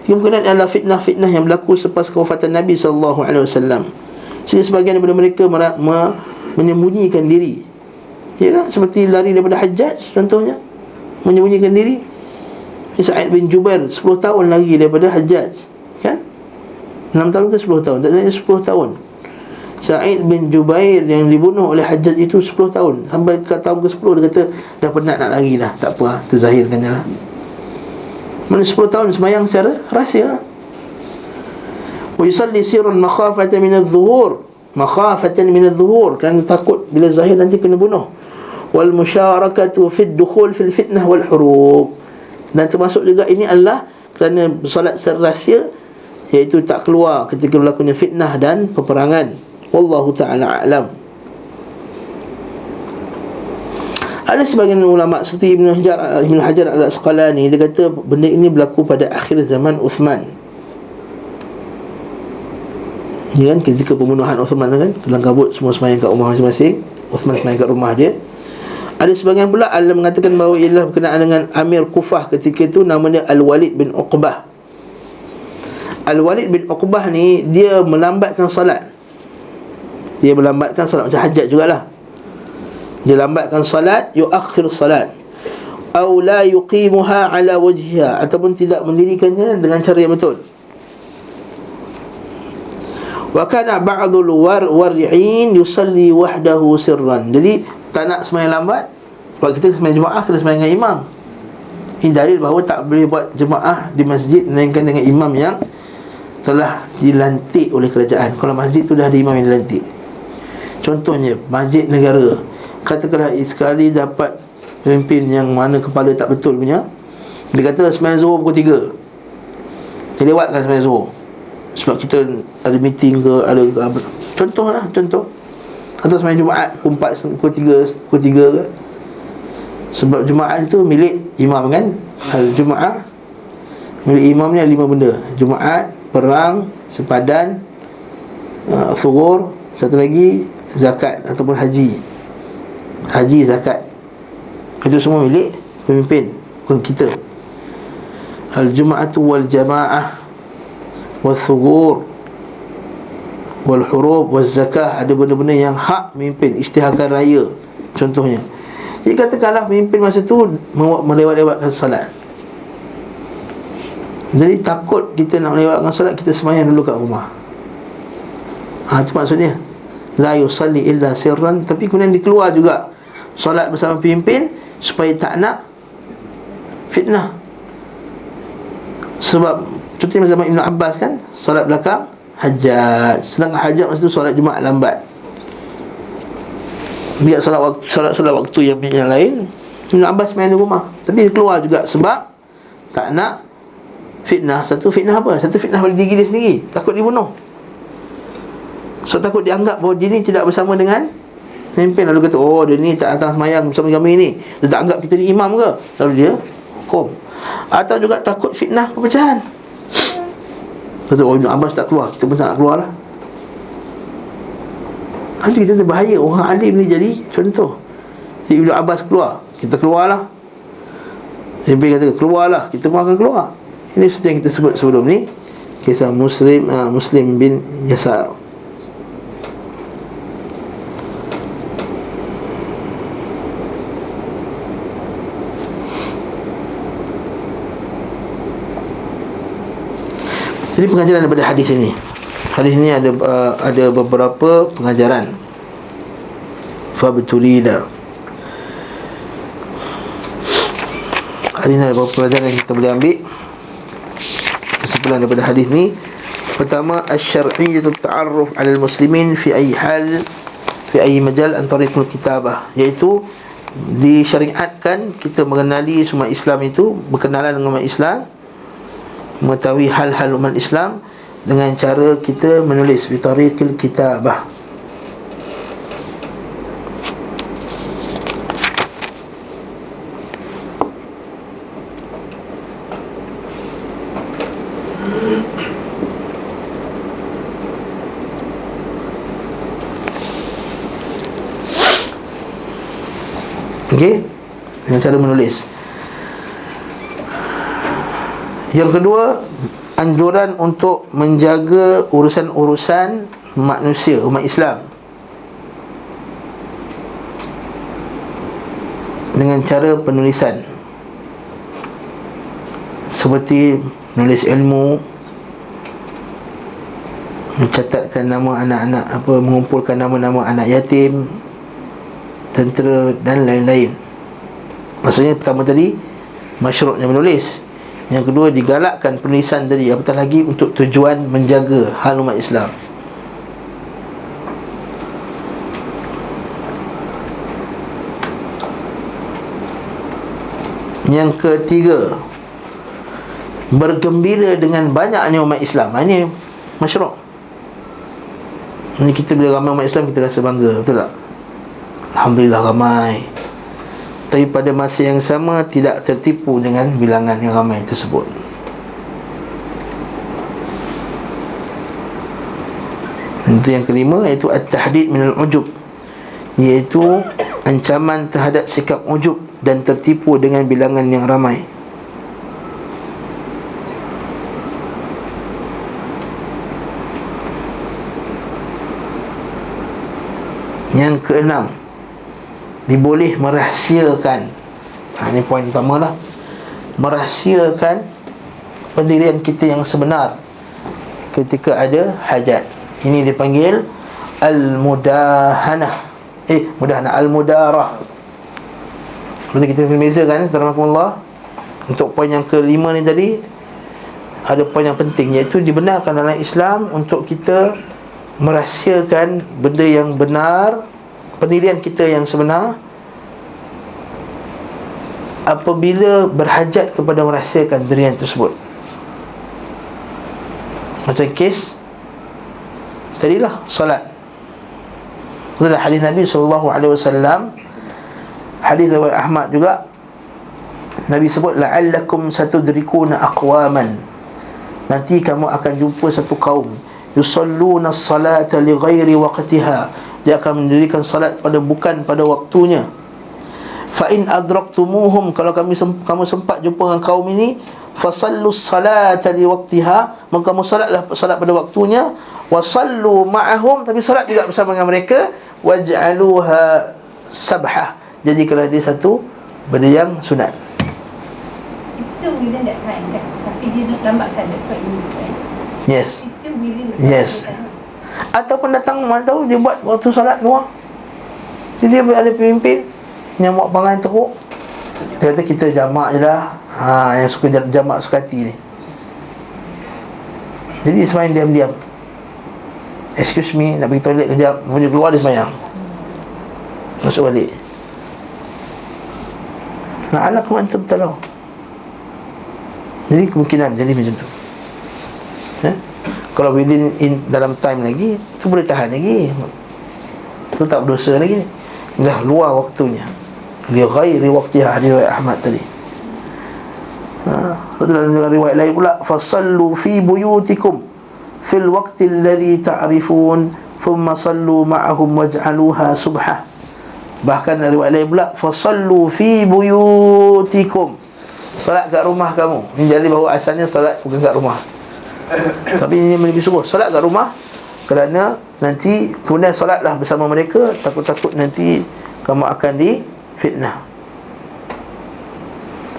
Kemungkinan adalah fitnah-fitnah yang berlaku selepas kewafatan Nabi sallallahu alaihi wasallam. Sehingga sebagian daripada mereka menyembunyikan diri. Ya, seperti lari daripada Hajjaj contohnya, menyembunyikan diri. Sa'id bin Jubair 10 tahun lagi daripada Hajjaj, kan? 6 tahun ke 10 tahun? Tak saya 10 tahun. Sa'id bin Jubair yang dibunuh oleh Hajjaj itu 10 tahun. Sampai ke tahun ke 10 dia kata dah penat nak lari dah, tak apa, terzahirkan je lah. Mana 10 tahun semayang secara rahsia. Wa yusalli sirran makhafatan min adh-dhuhur, makhafatan min adh-dhuhur, kan takut bila zahir nanti kena bunuh. Wal musyarakatu fi ad-dukhul fil fitnah wal hurub. Dan termasuk juga ini adalah kerana solat secara rahsia, iaitu tak keluar ketika berlakunya fitnah dan peperangan. Wallahu ta'ala a'lam. Ada sebagian ulama seperti Ibn Hajar Al-Asqalani, dia kata benda ini berlaku pada akhir zaman Uthman. Ya kan, ketika pembunuhan Uthman kan, kelang kabut semua semayang kat rumah masing-masing. Uthman semayang kat rumah dia. Ada sebagian pula alim mengatakan bahawa ialah berkenaan dengan Amir Kufah ketika itu, namanya Al-Walid bin Uqbah. Al-Walid bin Uqbah ni dia melambatkan solat. Dia melambatkan solat macam Hajjaj jugalah. Dia lambatkan solat, yuakhir solat, atau la yuqimuha ala wajhiha, ataupun tidak mendirikannya dengan cara yang betul. Wa kana ba'dul war'in yusalli wahdahu sirran. Jadi tak nak sembahyang lambat, sebab kita sembahyang Jumaat kena sembahyang dengan imam. Ini dalil bahawa tak boleh buat jemaah di masjid melainkan dengan imam yang telah dilantik oleh kerajaan. Kalau masjid tu dah ada imam yang dilantik. Contohnya masjid negara, katakanlah sekali dapat pemimpin yang mana kepala tak betul punya, dia kata sembahyang Zuhur pukul 3, dia lewatkan sembahyang Zuhur sebab kita ada meeting ke, ada apa. Contoh. Atau sembahyang Jumaat pukul 4, pukul 3 ke. Sebab Jumaat itu milik imam kan. Al-Jumaat milik imam ni ada 5 benda: Jumaat, perang, sepadan, Zuhur, satu lagi zakat ataupun haji, zakat. Itu semua milik pemimpin, bukan kita. Al-Jum'atu wal jama'ah wal thugur wal hurub wal zakah. Ada benda-benda yang hak pemimpin, isytiharkan raya contohnya. Jadi katakanlah pemimpin masa tu melewat-lewatkan solat. Jadi takut kita nak melewatkan solat, kita sembahyang dulu kat rumah. Itu maksudnya la yusalli illa sirran. Tapi kemudian dikeluar juga solat bersama pemimpin supaya tak nak fitnah. Sebab contohnya zaman Ibn Abbas kan, solat belakang Hajjaj, sedangkan Hajjaj masa tu solat Jumaat lambat. Biar solat waktu yang lain, Ibn Abbas main di rumah, tapi dia keluar juga sebab tak nak fitnah. Satu fitnah apa? Satu fitnah pada diri dia sendiri, takut dibunuh. So takut dianggap bahawa dia ni tidak bersama dengan pemimpin. Lalu kata, oh dia ni tak datang semayang bersama kami ni, dia tak anggap kita ni imam ke? Lalu dia hukum. Atau juga takut fitnah perpecahan. Kata, oh Ibn Abbas tak keluar, kita pun tak nak keluar lah. Nanti kita terbahaya. Orang alim ni jadi contoh. Jadi Ibn Abbas keluar, kita keluarlah. Pemimpin kata keluarlah, kita pun akan keluar. Ini seperti yang kita sebut sebelum ni, kisah Muslim bin Yasar. Jadi pengajaran daripada hadis ini. Hadis ini ada beberapa pengajaran. Fabtulina. Hadis ini ada beberapa pelajaran yang kita boleh ambil. Kesimpulan daripada hadis ini, pertama, asy-syar'iyyatu at-ta'arruf 'ala al-muslimin fi ayyi hal, fi ayyi majal an tariqul kitabah, iaitu disyariatkan kita mengenali semua Islam itu, berkenalan dengan umat Islam, mengetahui hal-hal umat Islam dengan cara kita menulis bi tariqil kitabah. Okey, dengan cara menulis. Yang kedua, anjuran untuk menjaga urusan-urusan manusia, umat Islam, dengan cara penulisan, seperti menulis ilmu, mencatatkan nama anak-anak, mengumpulkan nama-nama anak yatim, tentera dan lain-lain. Maksudnya pertama tadi masyru'nya menulis, yang kedua digalakkan penulisan tadi, apatah lagi untuk tujuan menjaga hal umat Islam. Yang ketiga, bergembira dengan banyaknya umat Islam. Ini masyru'. Ini kita bila ramai umat Islam, kita rasa bangga, betul tak? Alhamdulillah ramai. Tapi pada masa yang sama tidak tertipu dengan bilangan yang ramai tersebut. Itu yang kelima, iaitu at-tahdid minal ujub, iaitu ancaman terhadap sikap ujub dan tertipu dengan bilangan yang ramai. Yang keenam, diboleh merahsiakan. Ini poin utama lah. Merahsiakan pendirian kita yang sebenar ketika ada hajat. Ini dipanggil al-mudahanah. Al-mudarah. Berarti kita bezakan, tabarakallah. Untuk poin yang kelima ni tadi, ada poin yang penting, iaitu dibenarkan dalam Islam untuk kita merahsiakan benda yang benar, pendirian kita yang sebenar, apabila berhajat kepada merahsiakan pendirian tersebut. Macam kes tadilah, solat. Itulah hadis Nabi SAW, hadis riwayat Ahmad juga. Nabi sebut, la'allakum satudrikuna aqwaman, nanti kamu akan jumpa satu kaum, yusalluna as-salata li ghairi waqtiha, dia akan mendirikan salat bukan pada waktunya. Fa in adraktumuhum, kalau kamu sempat jumpa dengan kaum ini, fasallu as-salata li waqtiha, maka kamu salat pada waktunya. Wa sallu ma'ahum, tapi salat juga bersama dengan mereka. Waj'aluha sabhah, jadikanlah dia satu benda yang sunat. It's still within that time kan, tapi dia lambatkan. That's what it means, right? Yes. It's still within the Yes. time. Ataupun datang, mana tahu dia buat waktu solat luar. Jadi dia ada pemimpin yang buat pangan teruk, dia kata kita jamak je lah. Yang suka jamak suka hati ni. Jadi sembahyang diam-diam. Excuse me, nak pergi toilet kejap, punya keluar dia sembahyang, masuk balik. Nak ke mana bertalau. Jadi kemungkinan jadi macam tu. Kalau within dalam time lagi, tu boleh tahan lagi, tu tak berdosa lagi. Dah luar waktunya, li ghairi waqtiha, hadis riwayat Ahmad tadi. Dalam riwayat lain pula, fasallu fi buyutikum fil waqti alladhi ta'rifun thumma sallu ma'ahum waj'aluha subhah. Bahkan dari riwayat lain pula, fasallu fi buyutikum, solat kat rumah kamu. Ini jadi bahawa asalnya solat bukan kat rumah, tapi ini lebih suruh solat kat rumah, kerana nanti kemudian solatlah bersama mereka, takut-takut nanti kamu akan difitnah.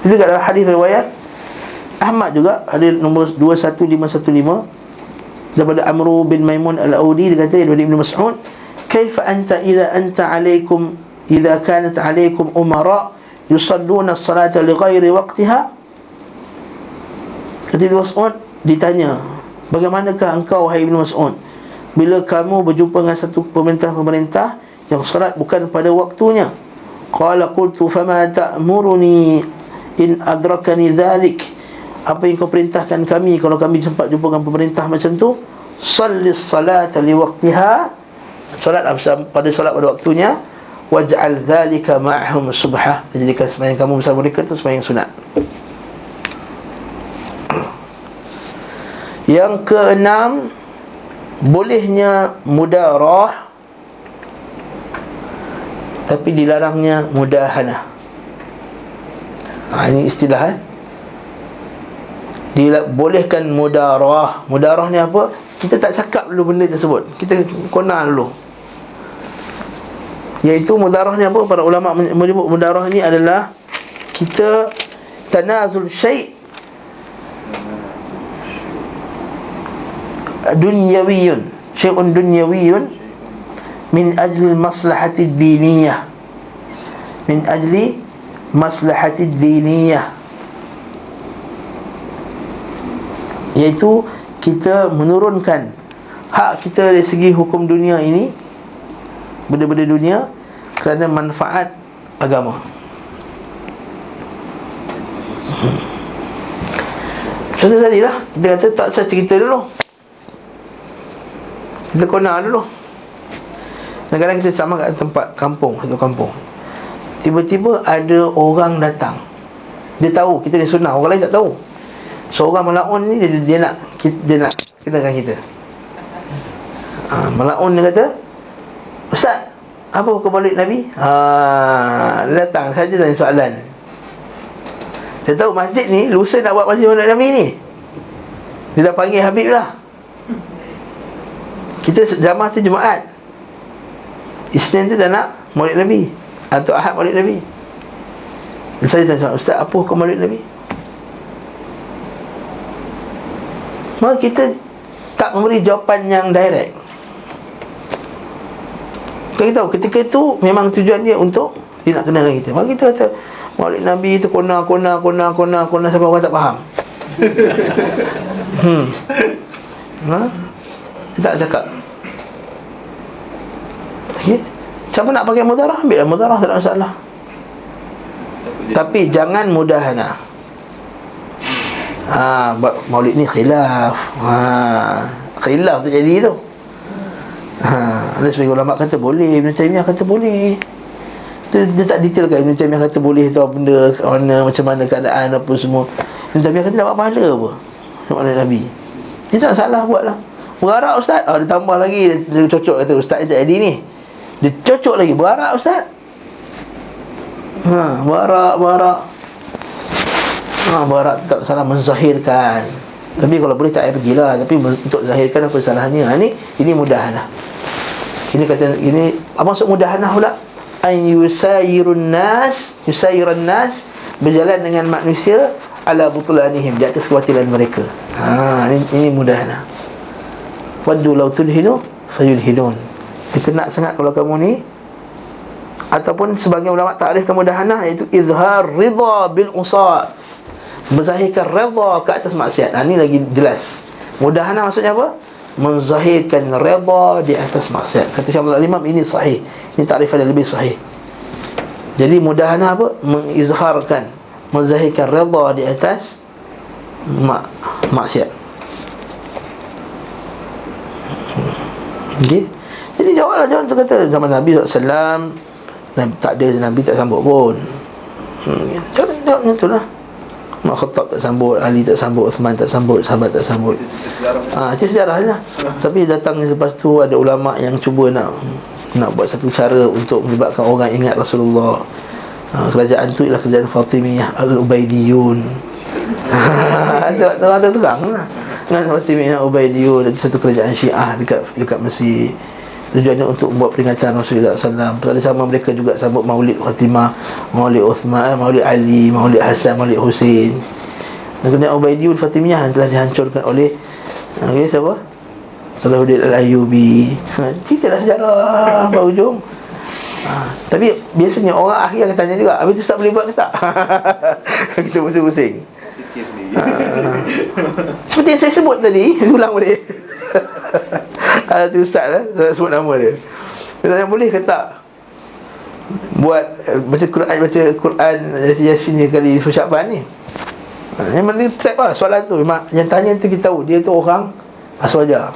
Itu kat dalam hadis riwayat Ahmad juga, hadis nombor 21515 daripada Amru bin Maimun al-Audi. Dia kata daripada Ibn Mas'ud, kaifa anta idza kanat alaikum umara yusalluna as-salata li ghairi waqtiha. Kata Ibn Mas'ud, ditanya, bagaimanakah engkau wahai Ibn Mas'ud bila kamu berjumpa dengan satu pemerintah yang salat bukan pada waktunya? Qala qultu fama ta'muruni in adrakani dhalik. Apa yang kau perintahkan kami kalau kami sempat jumpa dengan pemerintah macam tu? Sallis salata li waqtiha, solat pada waktunya. Waj'al dhalika ma'ahum subhah, jadikan sembahyang kamu bersama mereka tu sembahyang sunat. Yang keenam, bolehnya mudarah tapi dilarangnya mudahanah. Ini istilah dibolehkan mudarah. Mudarah ni apa? Kita tak cakap dulu benda tersebut, kita kona dulu. Iaitu mudarah ni apa? Para ulama menyebut mudarah ni adalah kita tanazul syai' dunyawiyun, syai'un dunyawiyun min ajli maslahati diniyah, min ajli maslahati diniyah, iaitu kita menurunkan hak kita dari segi hukum dunia ini, benda-benda dunia, kerana manfaat agama. Contoh tadi lah, kita kata tak usah cerita dulu, kita kona dulu. Kadang-kadang kita sama kat tempat kampung, satu kampung, tiba-tiba ada orang datang, dia tahu kita ni sunnah, orang lain tak tahu. Seorang melaun ni dia nak kenakan kita. Melaun dia kata, "Ustaz, apa hukum maulid Nabi?" Dia datang saja tanya soalan. Dia tahu masjid ni lusa nak buat masjid maulid Nabi ni. Dia dah panggil Habib lah. Kita jamaah tu Jumaat, Isnin tu dah nak maulid Nabi, atau Ahad maulid Nabi. Dan saya tanya, "Ustaz, apa hukum maulid Nabi?" Maka kita tak memberi jawapan yang direct. Kita tahu ketika itu memang tujuan dia untuk dia nak kenalkan kita. Maka kita kata maulid Nabi itu kona sampai orang tak faham. Dia tak cakap. Okay? Siapa nak pakai mudarah, ambil mudarah, tak ada masalah. Tapi jangan mudahanah. Maulid ni khilaf. Khilaf terjadi tu. Ada sebagian ulama kata boleh, Ibn Taymiyah kata boleh. Dia tak detailkan. Ibn Taymiyah kata boleh tu apa benda, mana, macam mana keadaan apa semua. Ibn Taymiyah kata dapat pahala apa Maulid Nabi. Dia tak salah buat lah. Berarak ustaz, dia tambah lagi. Dia cocok kata ustaz ni tak jadi ni, dia cocok lagi, berarak ustaz. Berarak tak salah menzahirkan. Tapi kalau boleh tak payah pergilah. Tapi untuk zahirkan apa salahnya? Ini mudahanah. Ini kata, ini apa maksud mudahanah pula? An yusayirun nas, berjalan dengan manusia ala butulanihim, di atas kekhawatiran mereka. Ini mudahanah. Waddu law tudhinu fayudhinun. Dikena sangat kalau kamu ni. Ataupun sebagian ulama takrif kemudahanah iaitu izhar ridha bil usat, menzahirkan redha ke atas maksiat. Ini lagi jelas. Mudahanah maksudnya apa? Menzahirkan redha di atas maksiat. Kata Syekh Abdul Imam, ini sahih. Ini takrifan yang lebih sahih. Jadi mudahanah apa? Mengizharkan, menzahirkan redha di atas maksiat. Okay? Jadi jangan kata zaman Nabi SAW tak ada, Nabi tak sambut pun. Jawab macam itulah. Umar Khattab tak sambut, Ali tak sambut, Uthman tak sambut, sahabat tak sambut. Cerita sejarah lah. Tapi datang lepas tu ada ulama yang cuba nak buat satu cara untuk menyebabkan orang ingat Rasulullah. Kerajaan tu ialah kerajaan Fatimiyah Al-Ubaidiyun. Orang tu terang lah dengan Fatimiyah Al-Ubaidiyun, satu kerajaan Syiah dekat Mesir. Tujuannya untuk membuat peringatan Rasulullah SAW. Pada sama mereka juga sambut Maulid Fatimah, Maulid Uthman, Maulid Ali, Maulid Hasan, Maulid Husin. Dan kerajaan Ubaidiyun Fatimiyah yang telah dihancurkan oleh siapa? Salahuddin Al-Ayyubi. Ceritalah sejarah sampai hujung. Tapi biasanya orang akhir akan tanya juga, habis tu tak boleh buat ke tak? Kita pusing-pusing. Seperti yang saya sebut tadi, ulang balik. Ada tu ustaz tak sebut nama dia. Dia tanya boleh ke tak buat baca Quran Yasin kali Syakban ni. Memang dia trap lah soalan tu. Memang yang tanya tu kita tahu dia tu orang Aswaja.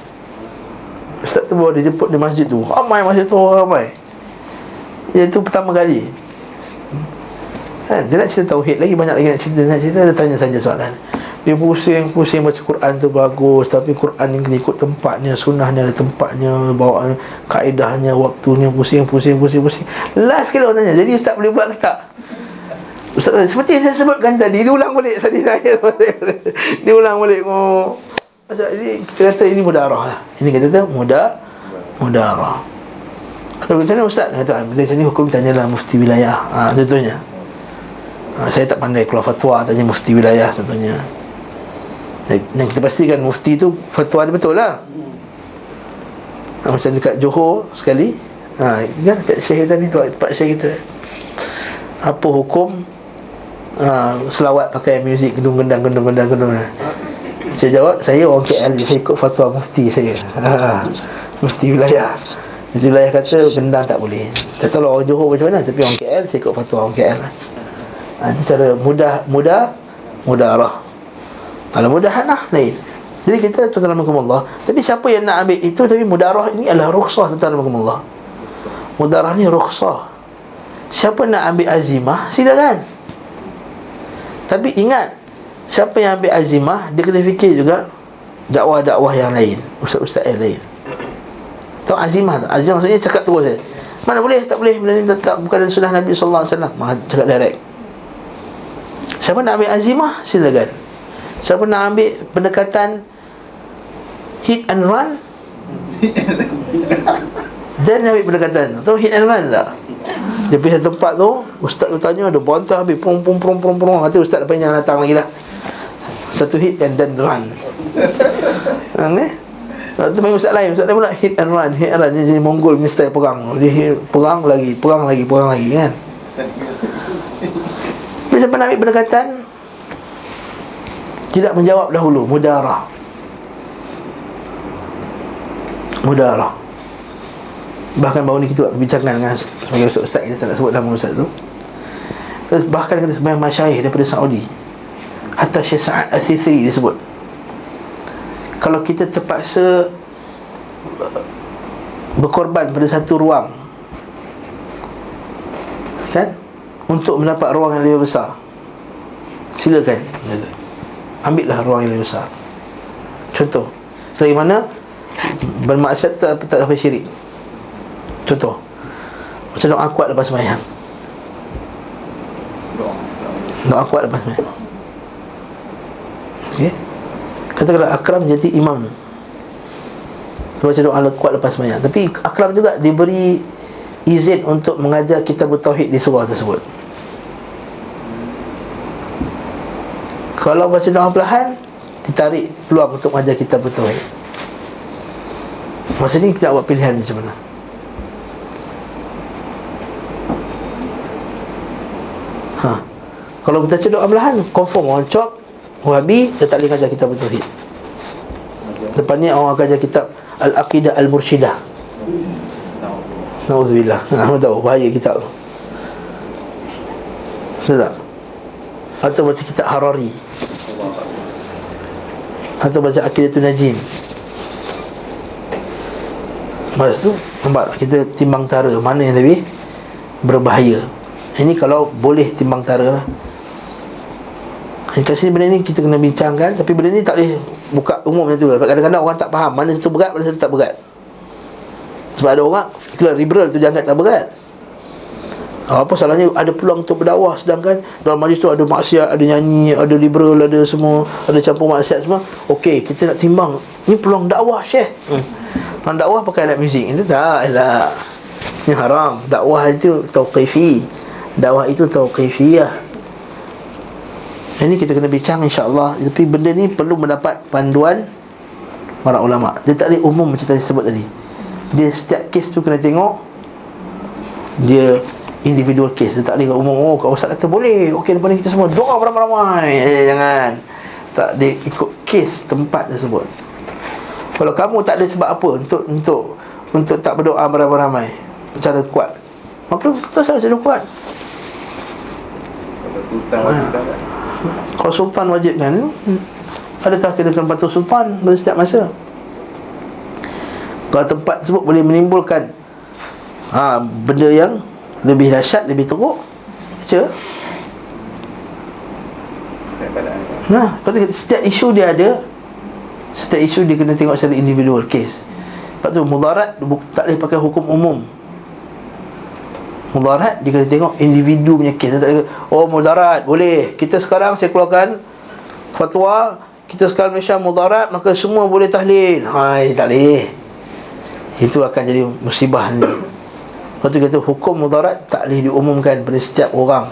Ustaz tu bawa dia jemput di masjid tu. Ramai masjid tu, ramai. Itu pertama kali. Dia nak cerita tauhid lagi, banyak lagi nak cerita. Dia tanya saja soalan. Dia pusing baca Quran tu bagus, tapi Quran ni kena ikut tempatnya, sunnahnya ada tempatnya, bawa kaedahnya, waktunya, pusing. Last kali orang tanya, jadi ustaz boleh buat ke tak? Ustaz tanya, seperti saya sebutkan tadi, dia ulang balik tadi saya. Dia ulang balik. Jadi kita kata ini mudarah lah. Ini kata mudarah. Kalau macam mana ustaz? Kata, bila macam ni hukum tanyalah mufti wilayah. Contohnya. Saya tak pandai keluar fatwa, tanya mufti wilayah contohnya. Yang kita pastikan mufti tu fatwa dia betul lah. Macam dekat Johor sekali, kan dekat Syekh tadi tu, tempat Syekh kita, apa hukum selawat pakai muzik gendang. Saya jawab, saya orang KL, saya ikut fatwa mufti saya. Mufti wilayah. Mufti wilayah kata gendang tak boleh. Tak tahu orang Johor macam mana, tapi orang KL saya ikut fatwa orang KL. Itu cara mudarah. Kalau mudahanah lain. Jadi kita tuan-tuan rahmatullah, tapi siapa yang nak ambil itu, tapi mudarah ini adalah rukhsah, tuan-tuan rahmatullah. Mudarah ni rukhsah. Siapa nak ambil azimah, silakan. Tapi ingat, siapa yang ambil azimah, dia kena fikir juga dakwah-dakwah yang lain, ustaz-ustaz yang lain. Tahu azimah tak? Azimah maksudnya cakap terus saja. Mana boleh, tak boleh, benda ni tak bukan sunnah Nabi sallallahu alaihi wasallam. Cakap direct. Siapa nak ambil azimah, silakan. Siapa nak ambil pendekatan hit and run, dan ambil pendekatan, tahu hit and run tak? Dia pergi satu tempat tu, ustaz tu tanya, ada bantah habis, prom. Nanti ustaz lepas yang datang lagi lah. Satu hit and then run. Lepas tu main ustaz lain pula hit and run. Dia jadi Mongol punya style perang. Dia perang lagi kan. Bila siapa nak ambil pendekatan, tidak menjawab dahulu, mudarah. Bahkan baru ni kita buat perbincangan dengan sebagai ustaz, kita tak nak sebut nama ustaz tu. Bahkan kata sebagai masyayikh daripada Saudi, hatta Syekh Sa'ad Al-Sisri disebut, kalau kita terpaksa berkorban pada satu ruang, kan, untuk mendapat ruang yang lebih besar, silakan, ambillah ruang yang lebih besar. Contoh, selagi mana bermaksud tak sampai syirik. Contoh, macam doa kuat lepas sembahyang. Doa kuat lepas sembahyang. Okey. Katakanlah Akram jadi imam, baca doa kuat lepas sembahyang, tapi Akram juga diberi izin untuk mengajar kitab tauhid di surah tersebut. Kalau baca doa perlahan, ditarik peluang untuk mengajar kitab tauhid. Masa ni kita buat pilihan macam mana? Kalau kita baca doa perlahan, confirm orang cop Wahabi, dia tak boleh ajar kitab tauhid. Depan ni orang akan ajar kitab Al-Aqidah Al-Mursyidah. Na'udzubillah. Tahu bahaya kitab tu. Betul tak? Atau baca kitab Harari, atau baca Aqidatul Najim. Lepas tu nampak tak, kita timbang tara mana yang lebih berbahaya. Ini kalau boleh timbang tara lah. Kat sini benda ni kita kena bincangkan, tapi benda ni tak boleh buka umum macam tu. Kadang-kadang orang tak faham mana satu berat, mana satu tak berat. Sebab ada orang kalau liberal tu dia anggap tak berat. Apa salahnya ada peluang untuk berdakwah, sedangkan dalam majlis tu ada maksiat, ada nyanyi, ada liberal, ada semua, ada campur maksiat semua. Okey, kita nak timbang, ni peluang dakwah Syekh. Peluang dakwah pakai alat muzik, itu tak lah. Ini haram. Dakwah itu tauqifi. Dakwah itu tauqifiyah. Ini kita kena bincang insya-Allah. Tapi benda ni perlu mendapat panduan para ulama. Dia tak boleh umum macam tadi sebut tadi. Dia setiap kes tu kena tengok dia individual case. Dia tak boleh umum. Oh, kalau ustaz kata boleh, okey, depan ni kita semua doa beramai-ramai. Jangan. Tak dia ikut kes tempat tersebut. Kalau kamu tak ada sebab apa untuk tak berdoa beramai-ramai secara kuat, maka kita saja kuat. Kalau sultan wajib kan, adakah kita kena patuh sultan pada setiap masa? Kalau tempat tersebut boleh menimbulkan benda yang lebih dahsyat, lebih teruk, baca. Lepas tu setiap isu dia ada, setiap isu dia kena tengok secara individual case. Lepas tu mudarat tak boleh pakai hukum umum. Mudarat dia kena tengok individu punya case. Tak boleh, oh mudarat boleh, kita sekarang saya keluarkan fatwa, kita sekarang Malaysia mudarat, maka semua boleh tahlil. Hai, tak boleh. Itu akan jadi musibah ni. Lepas tu kata hukum mudarat tak boleh diumumkan pada setiap orang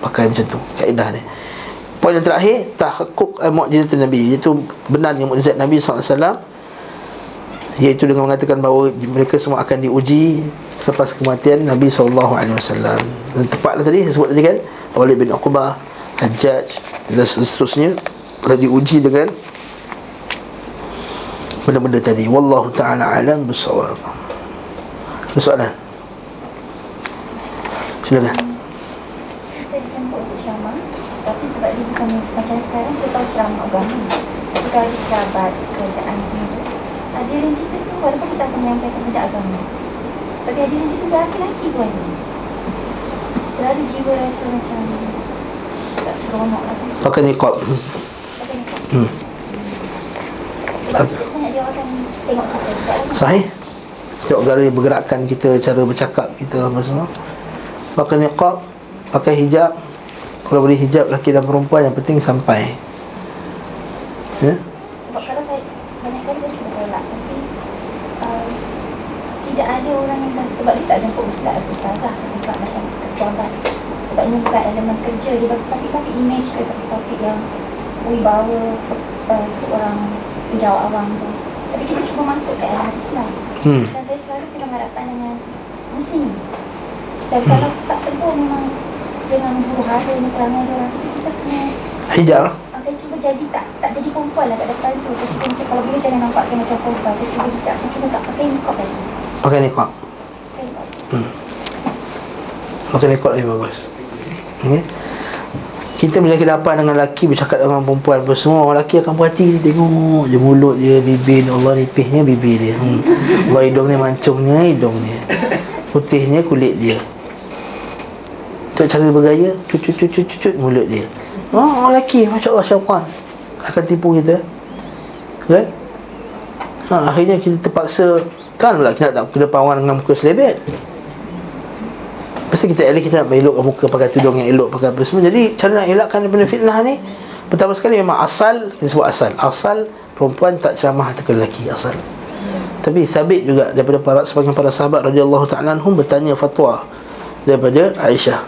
pakai macam tu, kaedah dia. Poin yang terakhir, tahakkuk mukjizat Nabi, iaitu benarnya mukjizat Nabi SAW, iaitu dengan mengatakan bahawa mereka semua akan diuji selepas kematian Nabi SAW. Dan tepatlah tadi saya sebut tadi kan, Walid bin Uqbah, Hajjaj dan seterusnya telah diuji dengan benda-benda tadi. Wallahu ta'ala alam bissawab. Soalan? Silakan. Kita dicampur untuk ceramah, tapi sebab dia bukan macam sekarang, kita tahu ceramah agama. Tapi kalau di pejabat, kerajaan semua, hadirin kita tu walaupun kita akan menyampaikan benda agama, tapi hadirin kita lelaki-lelaki pun selalu jiwa rasa macam tak seronok lah. Pakai niqab. Pakai niqab. Sebab sebenarnya dia akan tengok kita tak lama. Sahih. Tengok gara bergerakan kita, cara bercakap kita apa semua. Pakai niqab, pakai hijab. Kalau boleh hijab lelaki dan perempuan, yang penting sampai. Ya? Sebab kalau saya banyak kali saya cuba tolak, tapi tidak ada orang yang sebab dia tak jemput ustazah bukan macam pejabat. Sebab ini bukan elemen kerja dia, tapi image ke, topik yang wibawa seorang penjawab awam tu. Tapi kita cuba masuk ke elemen Islam. Dan saya selalu kena hadapkan dengan Muslim. Dan kalau tak tegur memang dengan huru hara ni perangai dia orang, kita kena Hijab. saya cuba jadi tak jadi perempuan lah kat depan tu. Saya cuba macam kalau boleh jangan nampak saya macam perempuan. Saya cuba hijab, saya cuba tak pakai niqab lagi. Pakai niqab. Pakai niqab. Pakai niqab lebih bagus. Okay. Kita bila kedapan dengan lelaki bercakap dengan perempuan apa semua, orang lelaki akan perhati, dia tengok je mulut dia, bibir dia, Allah nipihnya bibir dia, Allah hidung ni mancungnya hidung dia, putihnya kulit dia, tengok cara bergaya, cucut mulut dia. Oh, orang lelaki, Masya Allah, syaitan akan tipu kita, kan? Akhirnya kita terpaksa, kan pula kita nak ke depan orang dengan muka selebet. Pasti kita elok, kita nak elokkan muka, pakai tudung yang elok, pakai apa semua. Jadi cara nak elakkan daripada fitnah ni, pertama sekali memang asal, kita sebut asal perempuan tak ceramah atas lelaki, asal. Tapi sabit juga daripada sebagian para sahabat radhiyallahu ta'ala anhum bertanya fatwa daripada Aisyah.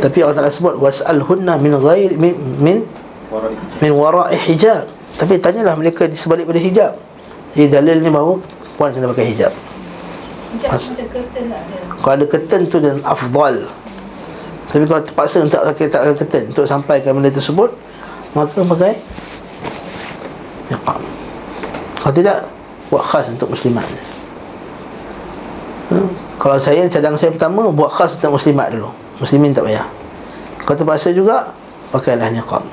Tapi Allah Ta'ala sebut was'alhunna min ghairi min wara'i hijab. Tapi tanyalah mereka di sebalik pada hijab. Jadi dalilnya bahawa puan kena pakai hijab. Hijab macam curtain lah dia. Kalau ada curtain tu dan afdal. Tapi kalau terpaksa untuk tak ada curtain untuk sampaikan benda tersebut, maka pakai niqab. Kalau tidak, buat khas untuk muslimat. Kalau saya, cadang saya pertama, buat khas untuk muslimat dulu. Muslimin tak payah. Kalau terpaksa juga, pakailah niqab.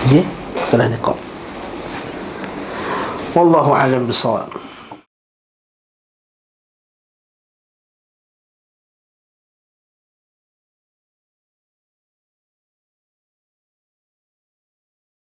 Okay? Pakailah niqab. Wallahu a'lam bissawab.